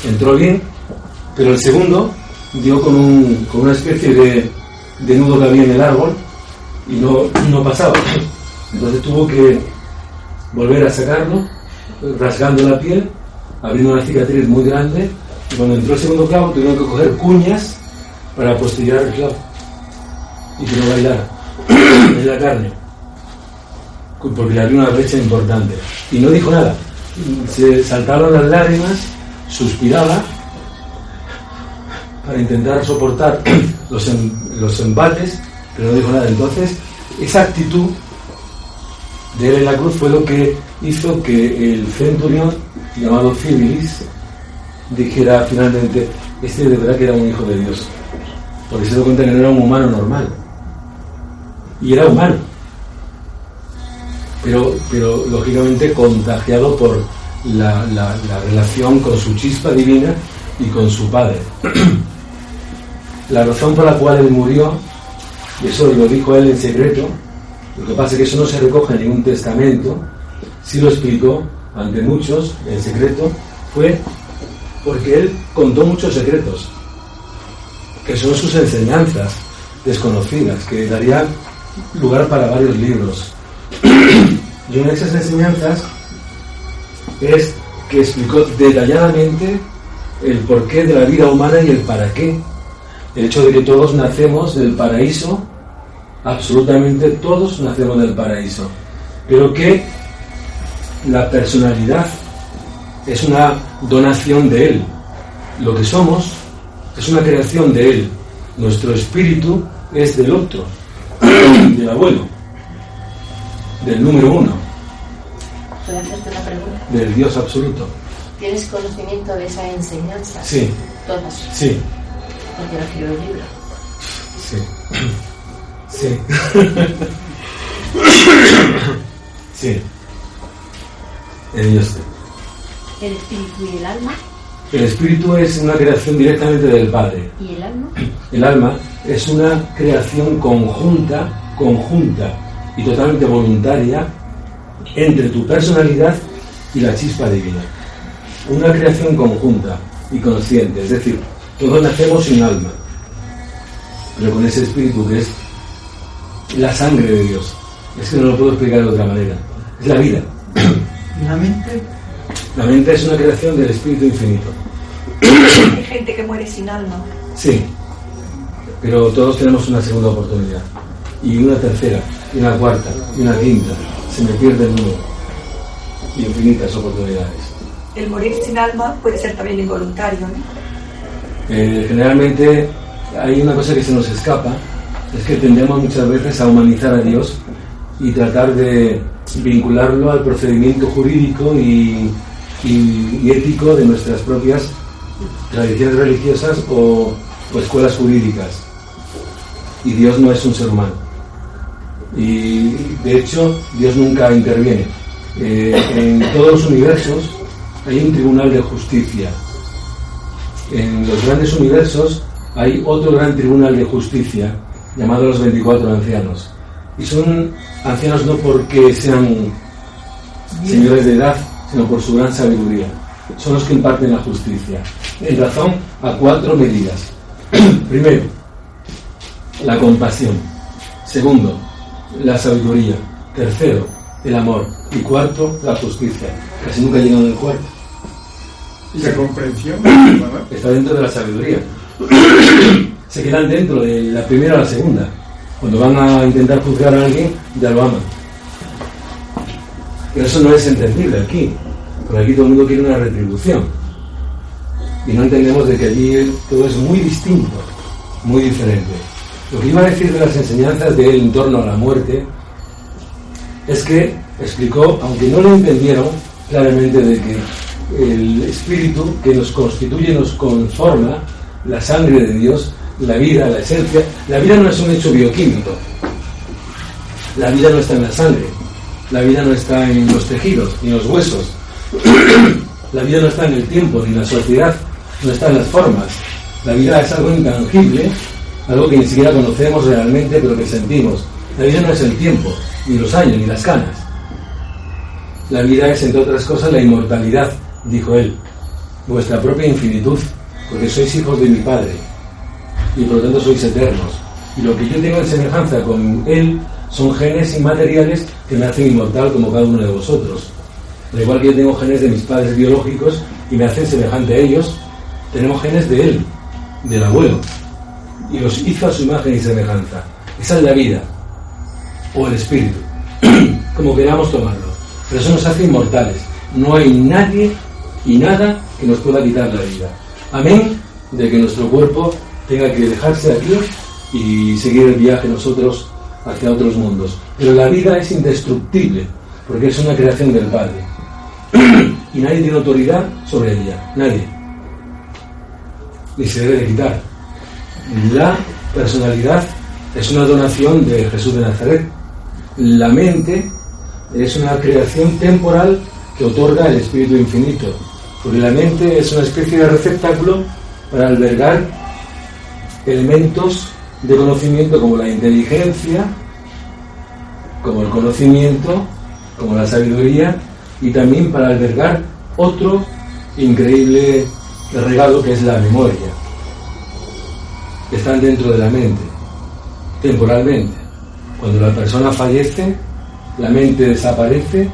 Entró bien, pero el segundo dio con una especie de nudo que había en el árbol y no pasaba. Entonces tuvo que volver a sacarlo, rasgando la piel, abriendo una cicatriz muy grande, y cuando entró el segundo clavo tuvieron que coger cuñas para apostillar el clavo y que no bailara en la carne, porque le abrió una brecha importante. Y no dijo nada, se saltaron las lágrimas, suspiraba para intentar soportar los embates, pero no dijo nada. Entonces esa actitud de él en la cruz fue lo que hizo que el centurión llamado Civilis dijera finalmente: este de verdad que era un hijo de Dios, porque se dio cuenta que no era un humano normal, y era humano, pero lógicamente contagiado por la relación con su chispa divina y con su Padre. La razón por la cual él murió, y eso lo dijo él en secreto, lo que pasa es que eso no se recoge en ningún testamento, sí lo explicó ante muchos en secreto, fue porque él contó muchos secretos, que son sus enseñanzas desconocidas, que darían lugar para varios libros. Y una de esas enseñanzas es que explicó detalladamente el porqué de la vida humana y el para qué. El hecho de que todos nacemos del paraíso, absolutamente todos nacemos del paraíso, pero que la personalidad es una donación de él. Lo que somos es una creación de él. Nuestro espíritu es del otro, del abuelo, del número 1. ¿Puedo hacerte una pregunta? Del Dios absoluto. ¿Tienes conocimiento de esa enseñanza? Sí. ¿Todas? Sí. Porque no quiero el libro. Sí. Sí. En ello estoy. ¿El espíritu y el alma? El espíritu es una creación directamente del Padre. ¿Y el alma? El alma es una creación conjunta y totalmente voluntaria entre tu personalidad y la chispa divina. Una creación conjunta y consciente, es decir, todos nacemos sin alma, pero con ese espíritu que es la sangre de Dios. Es que no lo puedo explicar de otra manera. Es la vida. ¿La mente? La mente es una creación del espíritu infinito. Hay gente que muere sin alma. Sí, pero todos tenemos una segunda oportunidad, y una tercera, y una cuarta, y una quinta. Se me pierde el número. Y infinitas oportunidades. El morir sin alma puede ser también involuntario, ¿no? Generalmente hay una cosa que se nos escapa, es que tendemos muchas veces a humanizar a Dios y tratar de vincularlo al procedimiento jurídico y ético de nuestras propias tradiciones religiosas o escuelas jurídicas. Y Dios no es un ser humano. Y de hecho, Dios nunca interviene. En todos los universos hay un tribunal de justicia. En los grandes universos hay otro gran tribunal de justicia llamado los 24 ancianos. Y son ancianos no porque sean señores de edad, sino por su gran sabiduría. Son los que imparten la justicia, en razón a 4 medidas. Primero, la compasión. Segundo, la sabiduría. Tercero, el amor. Y cuarto, la justicia. Casi nunca llegan al cuarto. ¿Y la comprensión? Está dentro de la sabiduría. Se quedan dentro de la primera o la segunda. Cuando van a intentar juzgar a alguien, ya lo aman. Pero eso no es entendible aquí. Porque aquí todo el mundo quiere una retribución. y no entendemos de que allí todo es muy distinto, muy diferente. Lo que iba a decir de las enseñanzas de él en torno a la muerte es que explicó, aunque no lo entendieron claramente, de que el espíritu que nos constituye, nos conforma, la sangre de Dios, la vida, la esencia, la vida no es un hecho bioquímico, la vida no está en la sangre, la vida no está en los tejidos ni los huesos, la vida no está en el tiempo ni en la sociedad, no está en las formas. La vida es algo intangible, algo que ni siquiera conocemos realmente, pero que sentimos. La vida no es el tiempo, ni los años, ni las canas. La vida es, entre otras cosas, la inmortalidad, dijo él, vuestra propia infinitud, porque sois hijos de mi Padre, y por lo tanto sois eternos. Y lo que yo tengo en semejanza con él son genes inmateriales que me hacen inmortal como cada uno de vosotros. Al igual que yo tengo genes de mis padres biológicos y me hacen semejante a ellos, tenemos genes de él, del abuelo, y los hizo a su imagen y semejanza. Esa es la vida, o el espíritu, como queramos tomarlo. Pero eso nos hace inmortales. No hay nadie y nada que nos pueda quitar la vida. Amén de que nuestro cuerpo tenga que dejarse aquí y seguir el viaje nosotros hacia otros mundos. Pero la vida es indestructible, porque es una creación del Padre. Y nadie tiene autoridad sobre ella, nadie. Ni se debe de quitar. La personalidad es una donación de Jesús de Nazaret. La mente es una creación temporal que otorga el Espíritu Infinito, porque la mente es una especie de receptáculo para albergar elementos de conocimiento como la inteligencia, como el conocimiento, como la sabiduría, y también para albergar otro increíble regalo que es la memoria. Están dentro de la mente, temporalmente. Cuando la persona fallece, la mente desaparece,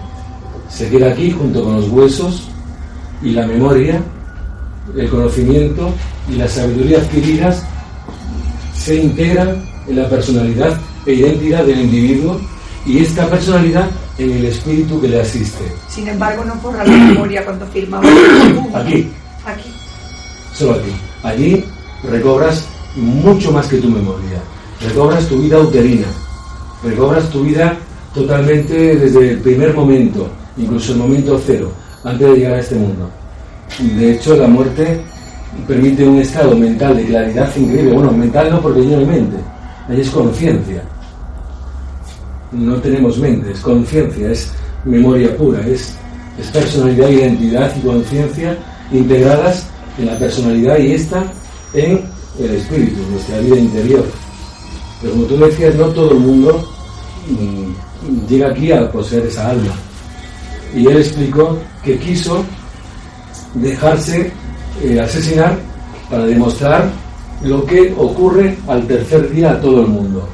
se queda aquí junto con los huesos, y la memoria, el conocimiento y la sabiduría adquiridas se integran en la personalidad e identidad del individuo, y esta personalidad en el espíritu que le asiste. Sin embargo, no borra la memoria cuando firmamos. Aquí. Aquí. Solo aquí. Allí recobras mucho más que tu memoria. Recobras tu vida uterina. Recobras tu vida totalmente desde el primer momento, incluso el momento cero, antes de llegar a este mundo. De hecho, la muerte permite un estado mental de claridad increíble. Bueno, mental no, porque no hay mente. Ahí es conciencia. No tenemos mente, es conciencia, es memoria pura, es personalidad, identidad y conciencia integradas en la personalidad, y esta en el espíritu, nuestra vida interior. Pero como tú decías, no todo el mundo llega aquí a poseer esa alma. Y él explicó que quiso dejarse asesinar para demostrar lo que ocurre al tercer día a todo el mundo.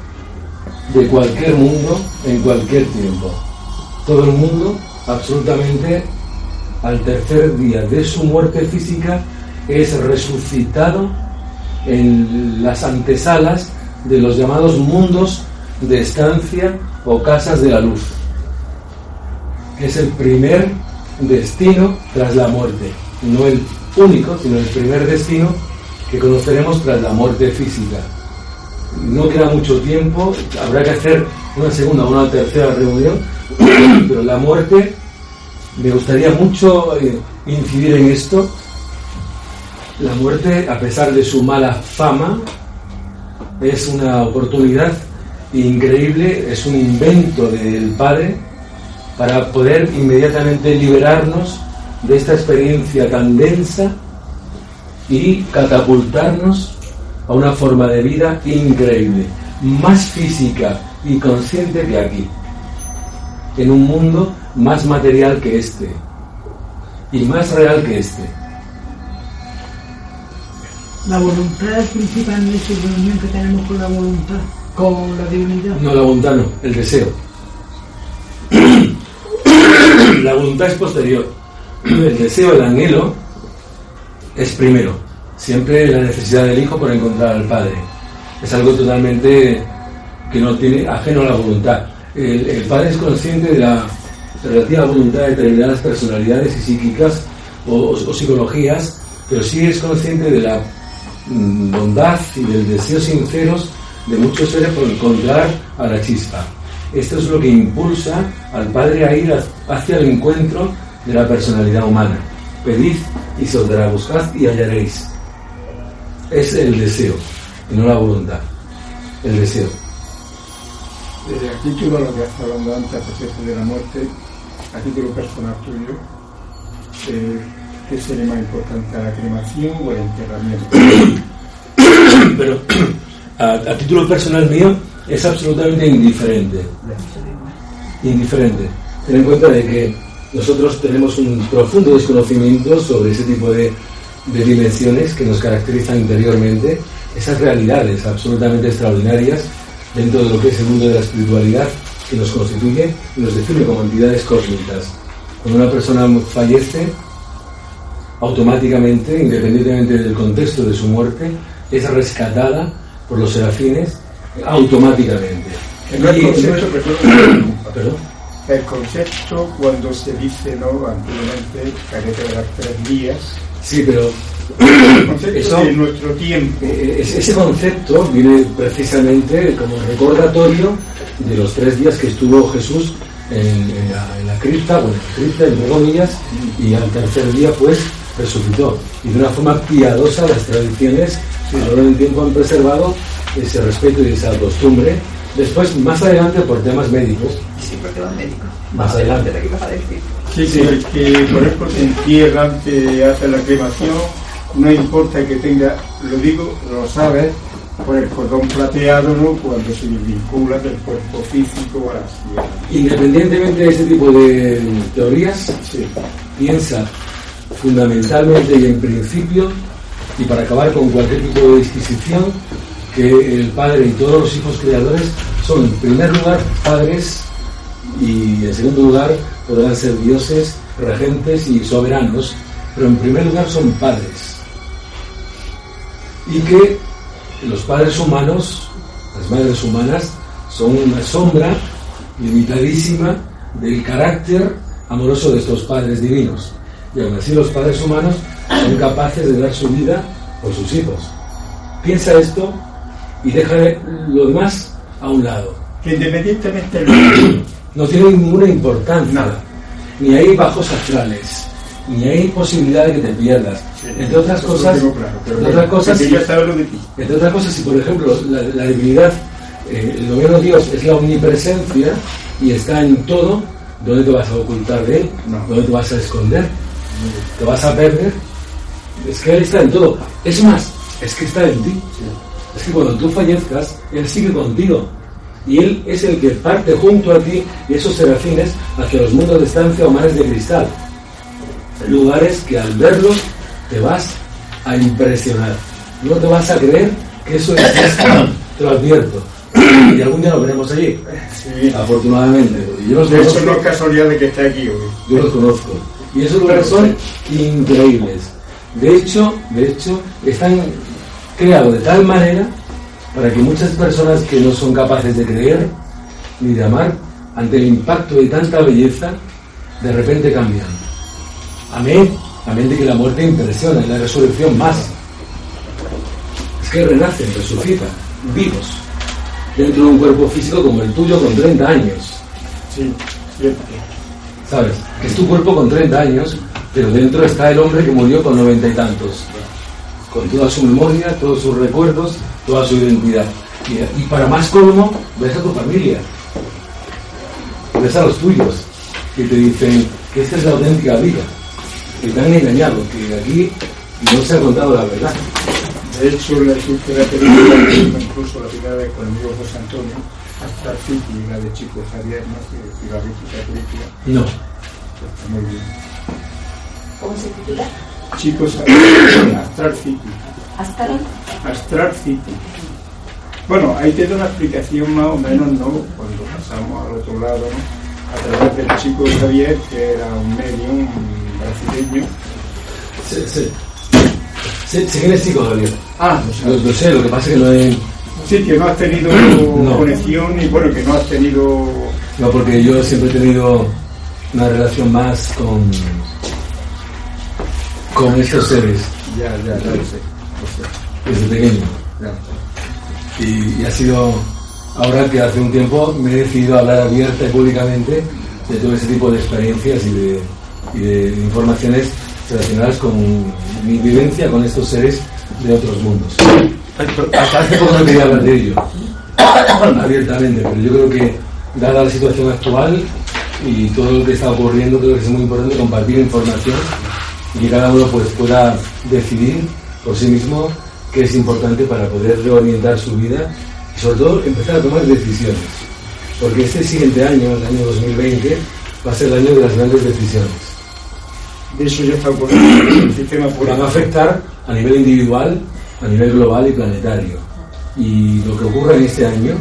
De cualquier mundo, en cualquier tiempo. Todo el mundo, absolutamente, al tercer día de su muerte física, es resucitado en las antesalas de los llamados mundos de estancia o casas de la luz, que es el primer destino tras la muerte, no el único, sino el primer destino que conoceremos tras la muerte física. No queda mucho tiempo, habrá que hacer una segunda o una tercera reunión, pero la muerte, me gustaría mucho incidir en esto. La muerte, a pesar de su mala fama, es una oportunidad increíble, es un invento del Padre para poder inmediatamente liberarnos de esta experiencia tan densa y catapultarnos a una forma de vida increíble, más física y consciente que aquí, en un mundo más material que este y más real que este. La voluntad es principalmente la unión que tenemos con la voluntad, con la divinidad. No, la voluntad no, el deseo. La voluntad es posterior. El deseo, el anhelo, es primero. Siempre la necesidad del Hijo por encontrar al Padre. Es algo totalmente que no tiene ajeno a la voluntad. El Padre es consciente de la relativa voluntad de determinadas personalidades y psíquicas o psicologías pero sí es consciente de la bondad y del deseo sinceros de muchos seres por encontrar a la chispa. Esto es lo que impulsa al Padre a ir hacia el encuentro de la personalidad humana. Pedid y se os dará, buscad y hallaréis. Es el deseo, y no la voluntad. El deseo. A título de lo que has hablado antes, a propósito de la muerte, a título personal tuyo, ¿qué sería más importante, la cremación o el enterramiento? Pero a título personal mío es absolutamente indiferente. Indiferente. Ten en cuenta de que nosotros tenemos un profundo desconocimiento sobre ese tipo de dimensiones que nos caracterizan interiormente, esas realidades absolutamente extraordinarias dentro de lo que es el mundo de la espiritualidad que nos constituye y nos define como entidades cósmicas. Cuando una persona fallece, automáticamente, independientemente del contexto de su muerte, es rescatada por los serafines automáticamente. El concepto cuando se dice, ¿no?, antiguamente, que había que dar 3 días. Sí, pero el concepto de nuestro tiempo. Ese concepto viene precisamente como recordatorio de los 3 días que estuvo Jesús en la cripta, entre comillas, y al tercer día pues resucitó. Y de una forma piadosa las tradiciones a lo largo del tiempo han preservado ese respeto y esa costumbre. Después, más adelante, por temas médicos. Sí, porque los médicos. Más adelante. ¿Qué ibas a decir? Sí, que por ejemplo te entierran, te hacen la cremación, no importa que tenga, lo digo, lo sabes, por el cordón plateado, ¿no?, cuando se vincula del cuerpo físico a la tierra. Independientemente de ese tipo de teorías, sí, piensa fundamentalmente y en principio, y para acabar con cualquier tipo de disquisición, que el Padre y todos los hijos creadores son, en primer lugar, padres, y en segundo lugar podrán ser dioses, regentes y soberanos, pero en primer lugar son padres. Y que los padres humanos, las madres humanas, son una sombra limitadísima del carácter amoroso de estos padres divinos. Y aún así los padres humanos son capaces de dar su vida por sus hijos. Piensa esto y deja lo demás a un lado. Que independientemente no tiene ninguna importancia. Nada. Ni hay bajos astrales, ni hay posibilidad de que te pierdas. Sí, entre otras cosas, entre otras cosas, si por ejemplo la divinidad, el gobierno de Dios es la omnipresencia y está en todo, ¿dónde te vas a ocultar de él? No. ¿Dónde te vas a esconder? ¿Te vas a perder? Es que él está en todo. Es más, es que está en ti. Sí. Es que cuando tú fallezcas, él sigue contigo. Y él es el que parte junto a ti y esos serafines hacia los mundos de estancia o mares de cristal. Lugares que al verlos te vas a impresionar. No te vas a creer que eso existe, te lo advierto. Y algún día lo veremos allí. Sí. Afortunadamente. Y yo de hecho no es casualidad de que esté aquí hoy. Yo los conozco. Y esos lugares son increíbles. De hecho, están creados de tal manera para que muchas personas que no son capaces de creer ni de amar, ante el impacto de tanta belleza, de repente cambian. Amén de que la muerte impresiona, y la resurrección más. Es que renacen, resucitan, vivos, dentro de un cuerpo físico como el tuyo con 30 años. Sí, cierto. ¿Sabes? Que es tu cuerpo con 30 años, pero dentro está el hombre que murió con 90 y tantos. Con toda su memoria, todos sus recuerdos, toda su identidad. Y para más colmo, ves a tu familia, ves a los tuyos, que te dicen que esta es la auténtica vida, que te han engañado, que aquí no se ha contado la verdad. De hecho, la película, incluso la primera vez con el amigo José Antonio, Astar City, la de Chico Javier, ¿no?, que la película. No. Está muy bien. ¿Cómo se titula? Chicos, Astral City. Astral City. Bueno, ahí te da una explicación más o menos, ¿no?, cuando pasamos al otro lado, ¿no?, a través del Chico Javier, que era un medium brasileño. Sí, quién es Chico Javier. Lo sé, lo que pasa es que no he... Sí, que no has tenido conexión y bueno, que no has tenido... No, porque yo siempre he tenido una relación más con estos seres. Ya lo sé. Desde pequeño. Y ha sido ahora que hace un tiempo me he decidido a hablar abierta y públicamente de todo ese tipo de experiencias y de informaciones relacionadas con mi vivencia con estos seres de otros mundos. Hasta hace poco no quería hablar de ello abiertamente, pero yo creo que dada la situación actual y todo lo que está ocurriendo, creo que es muy importante compartir información y que cada uno pues pueda decidir por sí mismo qué es importante para poder reorientar su vida y sobre todo empezar a tomar decisiones, porque este siguiente año, el año 2020, va a ser el año de las grandes decisiones. De eso ya está ocurriendo el sistema político. Van a afectar a nivel individual, a nivel global y planetario. Y lo que ocurra en este año,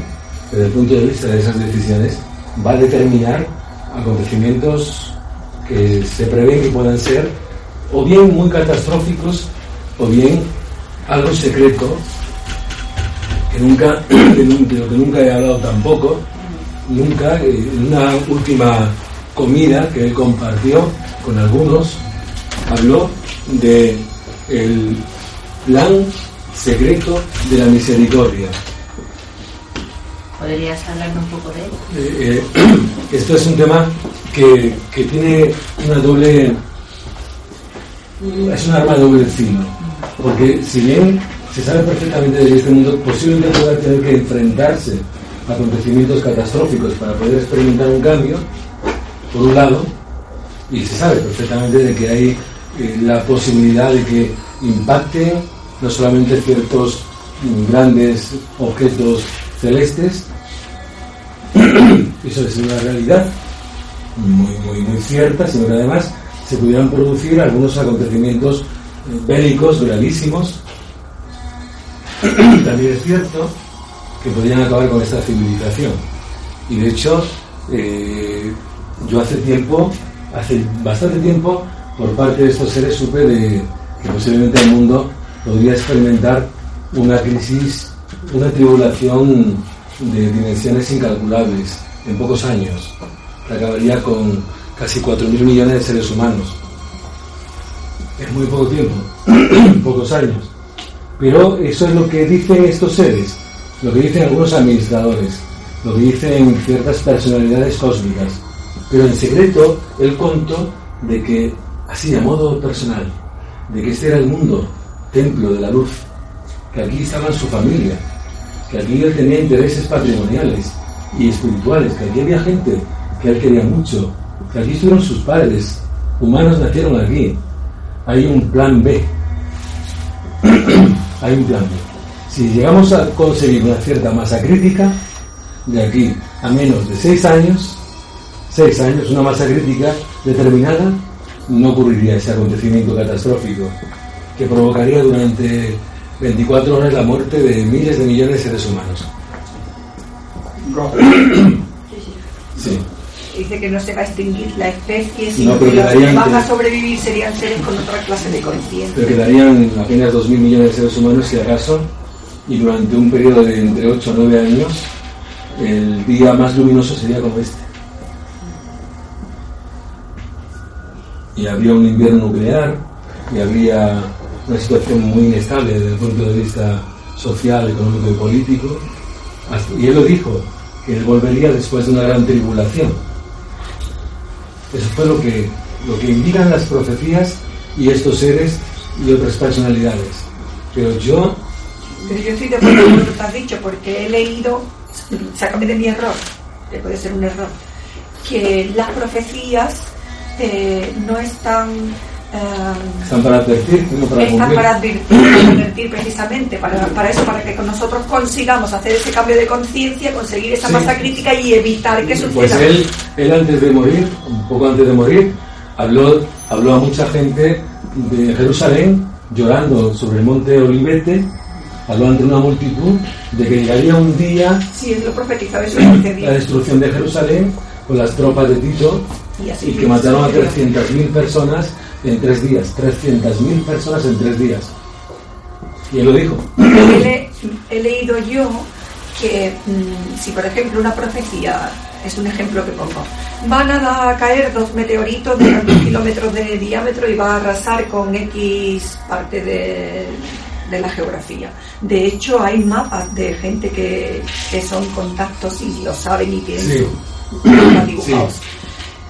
desde el punto de vista de esas decisiones, va a determinar acontecimientos que se prevén que puedan ser o bien muy catastróficos o bien algo secreto de lo que nunca he hablado tampoco, nunca, en una última comida que él compartió con algunos, habló de el plan secreto de la misericordia. ¿Podrías hablarme un poco de él? Esto es un tema que tiene una doble... es un arma de doble filo, porque si bien se sabe perfectamente de que este mundo posiblemente pueda tener que enfrentarse a acontecimientos catastróficos para poder experimentar un cambio, por un lado, y se sabe perfectamente de que hay la posibilidad de que impacten no solamente ciertos grandes objetos celestes, eso es una realidad muy cierta, sino que además se pudieran producir algunos acontecimientos bélicos gravísimos. También es cierto que podrían acabar con esta civilización. Y de hecho, yo hace bastante tiempo, por parte de estos seres supe de que posiblemente el mundo podría experimentar una crisis, una tribulación de dimensiones incalculables en pocos años, que acabaría con casi 4.000 millones de seres humanos. Es muy poco tiempo, pocos años. Pero eso es lo que dicen estos seres, lo que dicen algunos administradores, lo que dicen ciertas personalidades cósmicas. Pero en secreto él contó de que, así a modo personal, de que este era el mundo, templo de la luz, que aquí estaba su familia, que aquí él tenía intereses patrimoniales y espirituales, que aquí había gente que él quería mucho, que aquí estuvieron sus padres, humanos nacieron aquí. Hay un plan B. Hay un plan B. Si llegamos a conseguir una cierta masa crítica, de aquí a menos de 6 años, una masa crítica determinada, no ocurriría ese acontecimiento catastrófico que provocaría durante 24 horas la muerte de miles de millones de seres humanos. Sí. Dice que no se va a extinguir la especie, sino que los que van a sobrevivir serían seres con otra clase de conciencia. Pero quedarían apenas 2.000 millones de seres humanos, si acaso, y durante un periodo de entre 8 a 9 años, el día más luminoso sería como este. Y habría un invierno nuclear, y habría una situación muy inestable desde el punto de vista social, económico y político. Y él lo dijo, que él volvería después de una gran tribulación. Eso fue lo que indican las profecías y estos seres y otras personalidades. Pero yo estoy de acuerdo con lo que has dicho, porque he leído, sácame de mi error, que puede ser un error, que las profecías no están... están para advertir, no para están cumplir. para advertir precisamente, para eso, para que nosotros consigamos hacer ese cambio de conciencia, conseguir esa masa crítica y evitar que suceda. Pues él antes de morir, un poco antes de morir, habló a mucha gente de Jerusalén, llorando sobre el monte Olivete, habló ante una multitud de que llegaría un día, sí, es lo profetizado, eso la destrucción de Jerusalén con las tropas de Tito, y que mataron a 300.000 personas en 3 días, 300.000 personas en 3 días. Y él lo dijo. He leído yo que si por ejemplo una profecía es un ejemplo que pongo. Van a caer 2 meteoritos de 2 kilómetros de diámetro y va a arrasar con X parte de la geografía. De hecho, hay mapas de gente que son contactos y lo saben y tienen mapas dibujados.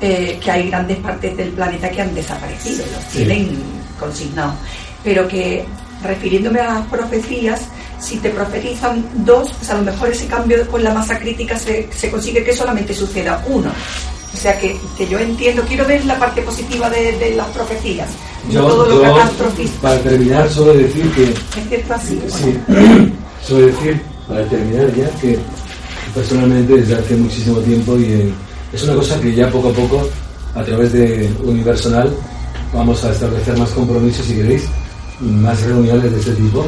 Que hay grandes partes del planeta que han desaparecido, los tienen consignados. Pero que, refiriéndome a las profecías, si te profetizan 2, pues a lo mejor ese cambio con la masa crítica se consigue que solamente suceda 1. O sea que yo entiendo, quiero ver la parte positiva de las profecías. Yo catastrofista. Para terminar, solo decir que... Es cierto así. Sí, solo decir, para terminar ya, que personalmente desde hace muchísimo tiempo es una cosa que ya poco a poco, a través de Universonal, vamos a establecer más compromisos, si queréis, más reuniones de este tipo,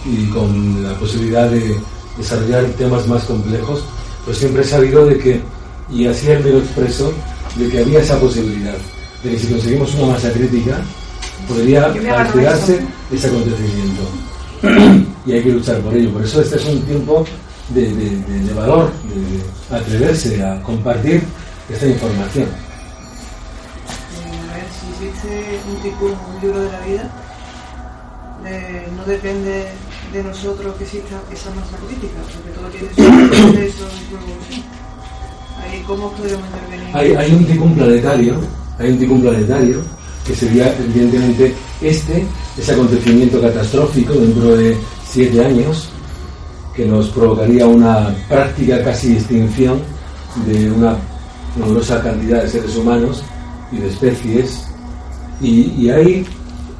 y con la posibilidad de desarrollar temas más complejos, pues siempre he sabido de que, y así me lo expreso, de que había esa posibilidad, de que si conseguimos una masa crítica, podría alterarse ese acontecimiento. Y hay que luchar por ello. Por eso este es un tiempo de valor, de atreverse a compartir esta información. A ver, si existe un libro de la vida, no depende de nosotros que exista esa masa crítica, porque todo tiene su proceso y su evolución. Ahí, ¿cómo podríamos intervenir? Hay un ticún planetario que sería evidentemente ese acontecimiento catastrófico dentro de 7 años, que nos provocaría una práctica casi extinción de una numerosa cantidad de seres humanos y de especies, y hay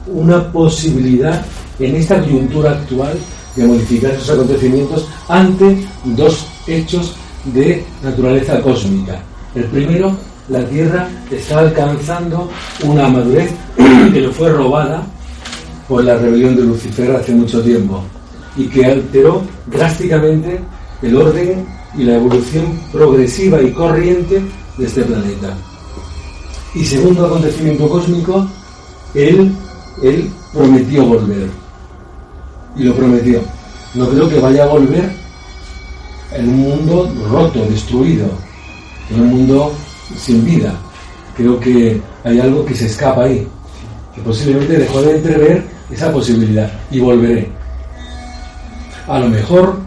una posibilidad en esta coyuntura actual de modificar esos acontecimientos ante 2 hechos de naturaleza cósmica. El primero, la Tierra está alcanzando una madurez que le fue robada por la rebelión de Lucifer hace mucho tiempo y que alteró drásticamente el orden y la evolución progresiva y corriente de este planeta. Y segundo acontecimiento cósmico, él prometió volver. Y lo prometió. No creo que vaya a volver en un mundo roto, destruido, en un mundo sin vida. Creo que hay algo que se escapa ahí, que posiblemente dejó de entrever esa posibilidad, y volveré. A lo mejor,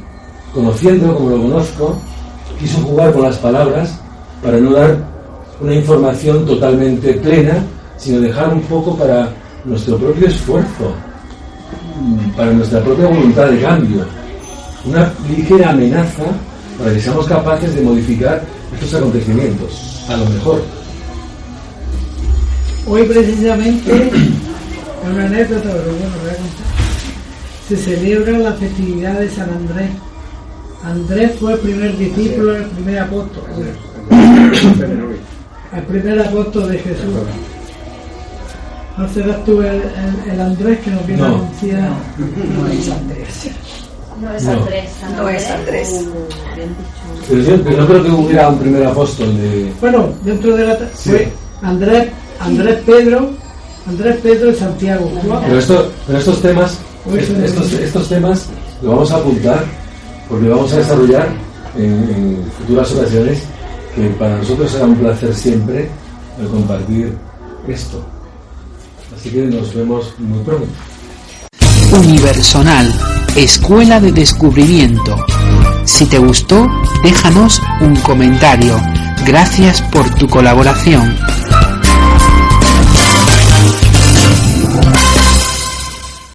conociendo como lo conozco, quiso jugar con las palabras para no dar una información totalmente plena, sino dejar un poco para nuestro propio esfuerzo, para nuestra propia voluntad de cambio, una ligera amenaza para que seamos capaces de modificar estos acontecimientos, a lo mejor. Hoy precisamente, es una anécdota, pero bueno, voy a contar. Se celebra la festividad de San Andrés. Andrés fue el primer discípulo, el primer apóstol. El primer apóstol de Jesús. ¿No serás tú el Andrés que nos viene a anunciar? No es Andrés. No es Andrés. No es Andrés. Pero yo no creo que hubiera un primer apóstol de... Bueno, dentro de la... fue Andrés Pedro y Santiago. Pero estos temas los vamos a apuntar, porque vamos a desarrollar en futuras ocasiones, que para nosotros será un placer siempre el compartir esto. Así que nos vemos muy pronto. Universonal, Escuela de Descubrimiento. Si te gustó, déjanos un comentario. Gracias por tu colaboración.